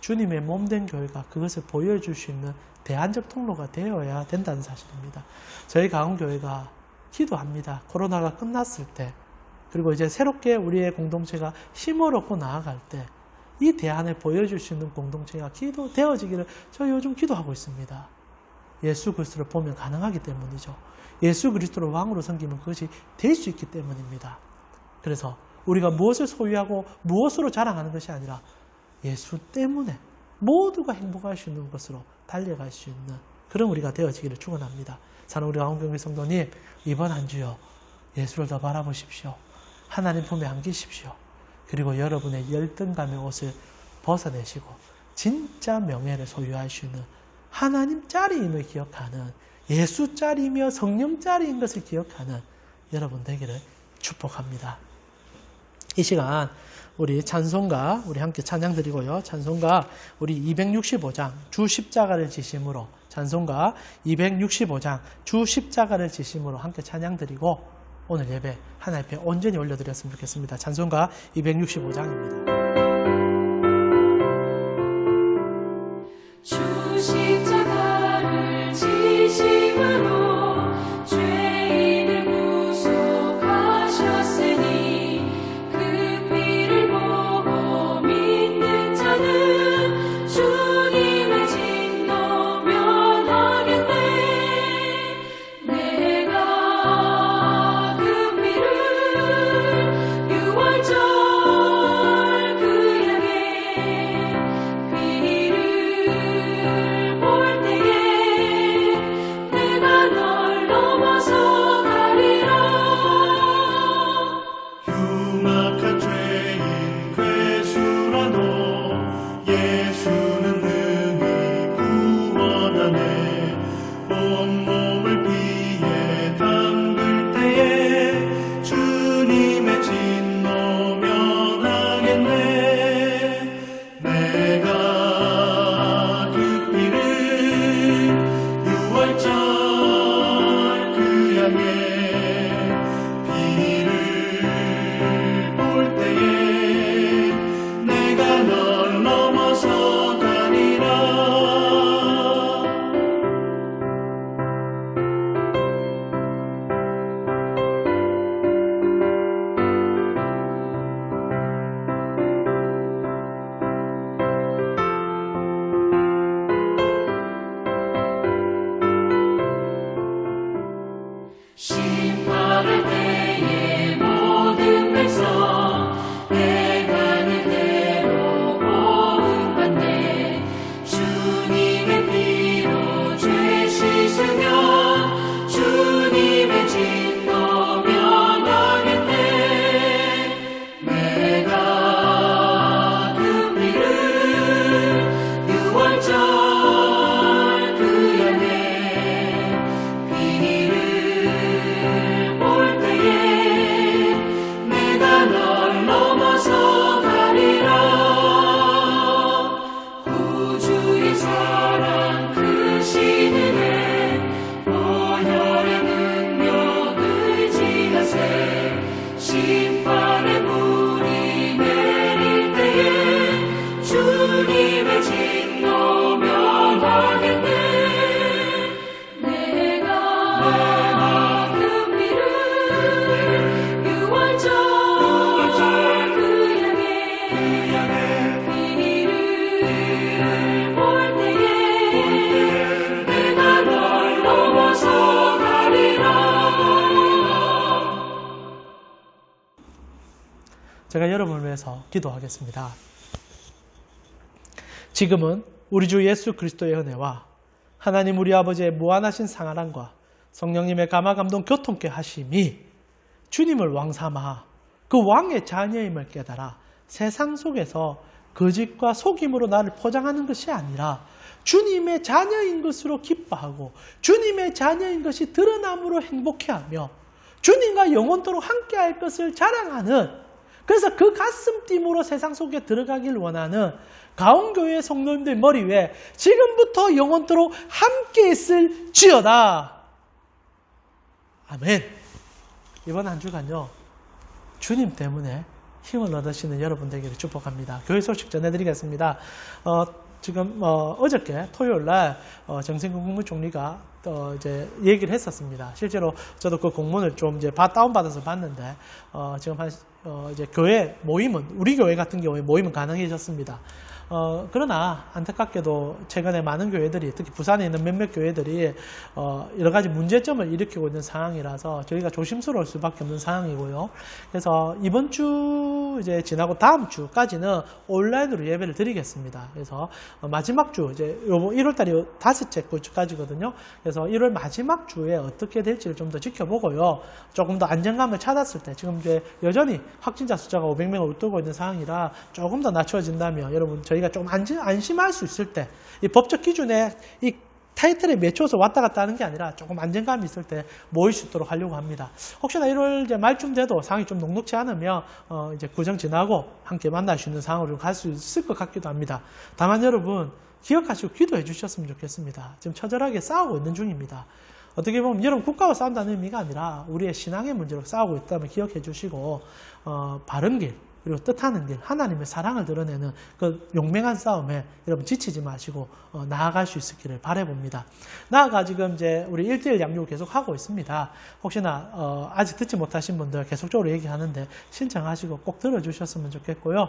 주님의 몸된 교회가 그것을 보여줄 수 있는 대안적 통로가 되어야 된다는 사실입니다. 저희 가운교회가 기도합니다. 코로나가 끝났을 때 그리고 이제 새롭게 우리의 공동체가 힘을 얻고 나아갈 때 이 대안을 보여줄 수 있는 공동체가 되어지기를 저희 요즘 기도하고 있습니다. 예수 그리스도를 보면 가능하기 때문이죠. 예수 그리스도를 왕으로 섬기면 그것이 될 수 있기 때문입니다. 그래서 우리가 무엇을 소유하고 무엇으로 자랑하는 것이 아니라 예수 때문에 모두가 행복할 수 있는 것으로 달려갈 수 있는 그런 우리가 되어지기를 축원합니다. 사는 우리 가운데 성도님, 이번 한 주요 예수를 더 바라보십시오. 하나님 품에 안기십시오. 그리고 여러분의 열등감의 옷을 벗어내시고 진짜 명예를 소유할 수 있는 하나님 짤임을 기억하는 예수 짤이며 성령 짤인 것을 기억하는 여러분 되기를 축복합니다. 이 시간 우리 찬송가 우리 함께 찬양 드리고요. 찬송가 우리 265장 주 십자가를 지심으로 찬송가 265장 주 십자가를 지심으로 함께 찬양 드리고 오늘 예배 하나님 앞에 온전히 올려드렸으면 좋겠습니다. 찬송가 265장입니다. 주 십자가를 지심으로 죄인을 구속하셨으니 그 피를 보고 믿는 자는 주님의 진노 면하겠네. 내가 그 피를 유월절 그 양의 피를 볼 때에 내가 널 넘어서 가리라. 흉악한 죄인 괴수라도 예수는 능히 구원하네. 온몸을 피에 담글 때에 주님의 진노 면하겠네. 내가 그 피를 유월절 그 양의 피를 볼 때에 내가 널 넘어서 가리라. 심판할 때에 모든 백성 행하는 대로 보응받네. 주님의 피로 죄 씻으면 주님의 진노 면하겠네. 내가 그 피를 유월절 그 양의 피를 볼 때에 내가 널 넘어서 가리라. 구주의 사랑 크신 은혜 보혈의 능력 의지하세. 심판의 불이 내릴 때에 주님의 진노 면하겠네. 내가 그 피를 유월절 그 양의 피를 볼 때에 내가 널 넘어서 가리라. 제가 여러분을 위해서 기도하겠습니다. 지금은 우리 주 예수 그리스도의 은혜와 하나님 우리 아버지의 무한하신 상하람과 성령님의 감화감동 교통케 하심이 주님을 왕 삼아 그 왕의 자녀임을 깨달아 세상 속에서 거짓과 속임으로 나를 포장하는 것이 아니라 주님의 자녀인 것으로 기뻐하고 주님의 자녀인 것이 드러남으로 행복해하며 주님과 영원토록 함께할 것을 자랑하는, 그래서 그 가슴 띠으로 세상 속에 들어가길 원하는 가온교회 성도님들 머리 위에 지금부터 영원토록 함께 있을지어다. 아멘. 이번 한 주간요, 주님 때문에 힘을 얻으시는 여러분 되기를 축복합니다. 교회 소식 전해드리겠습니다. 지금 어저께 토요일 날 정세균 국무총리가 이제 얘기를 했었습니다. 실제로 저도 그 공문을 좀 이제 다운받아서 봤는데 지금 이제 교회 모임은, 우리 교회 같은 경우에 모임은 가능해졌습니다. 그러나 안타깝게도 최근에 많은 교회들이, 특히 부산에 있는 몇몇 교회들이 여러 가지 문제점을 일으키고 있는 상황이라서 저희가 조심스러울 수밖에 없는 상황이고요. 그래서 이번 주 이제 지나고 다음 주까지는 온라인으로 예배를 드리겠습니다. 그래서 마지막 주, 이제 1월달이 다섯째 주까지거든요. 그래서 1월 마지막 주에 어떻게 될지를 좀 더 지켜보고요. 조금 더 안정감을 찾았을 때, 지금 이제 여전히 확진자 숫자가 500명을 웃돌고 있는 상황이라 조금 더 낮춰진다면 여러분, 저희가 좀 안심할 수 있을 때, 이 법적 기준에 이 타이틀에 맺혀서 왔다 갔다 하는 게 아니라 조금 안정감이 있을 때 모일 수 있도록 하려고 합니다. 혹시나 1월 이제 말쯤 돼도 상황이 좀 녹록지 않으면 이제 구정 지나고 함께 만날 수 있는 상황으로 갈 수 있을 것 같기도 합니다. 다만 여러분, 기억하시고 기도해 주셨으면 좋겠습니다. 지금 처절하게 싸우고 있는 중입니다. 어떻게 보면 여러분 국가와 싸운다는 의미가 아니라 우리의 신앙의 문제로 싸우고 있다면 기억해 주시고 바른 길, 그리고 뜻하는 길, 하나님의 사랑을 드러내는 그 용맹한 싸움에 여러분 지치지 마시고 나아갈 수 있기를 바라봅니다. 나아가 지금 이제 우리 1:1 양육을 계속 하고 있습니다. 혹시나 아직 듣지 못하신 분들 계속적으로 얘기하는데 신청하시고 꼭 들어주셨으면 좋겠고요.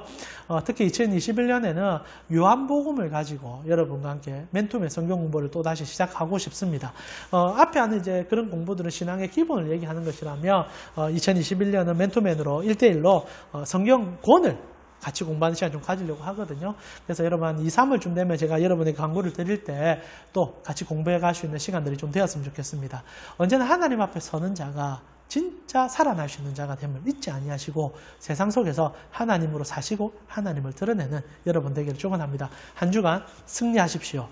특히 2021년에는 요한복음을 가지고 여러분과 함께 맨투맨 성경 공부를 또 다시 시작하고 싶습니다. 앞에 하는 이제 그런 공부들은 신앙의 기본을 얘기하는 것이라면 2021년은 맨투맨으로 1:1로 성경 권을 같이 공부하는 시간 좀 가지려고 하거든요. 그래서 여러분 한 2, 3월쯤 되면 제가 여러분에게 광고를 드릴 때 또 같이 공부해 갈 수 있는 시간들이 좀 되었으면 좋겠습니다. 언제나 하나님 앞에 서는 자가 진짜 살아날 수 있는 자가 됨을 잊지 아니하시고 세상 속에서 하나님으로 사시고 하나님을 드러내는 여러분 되기를 축원합니다. 한 주간 승리하십시오.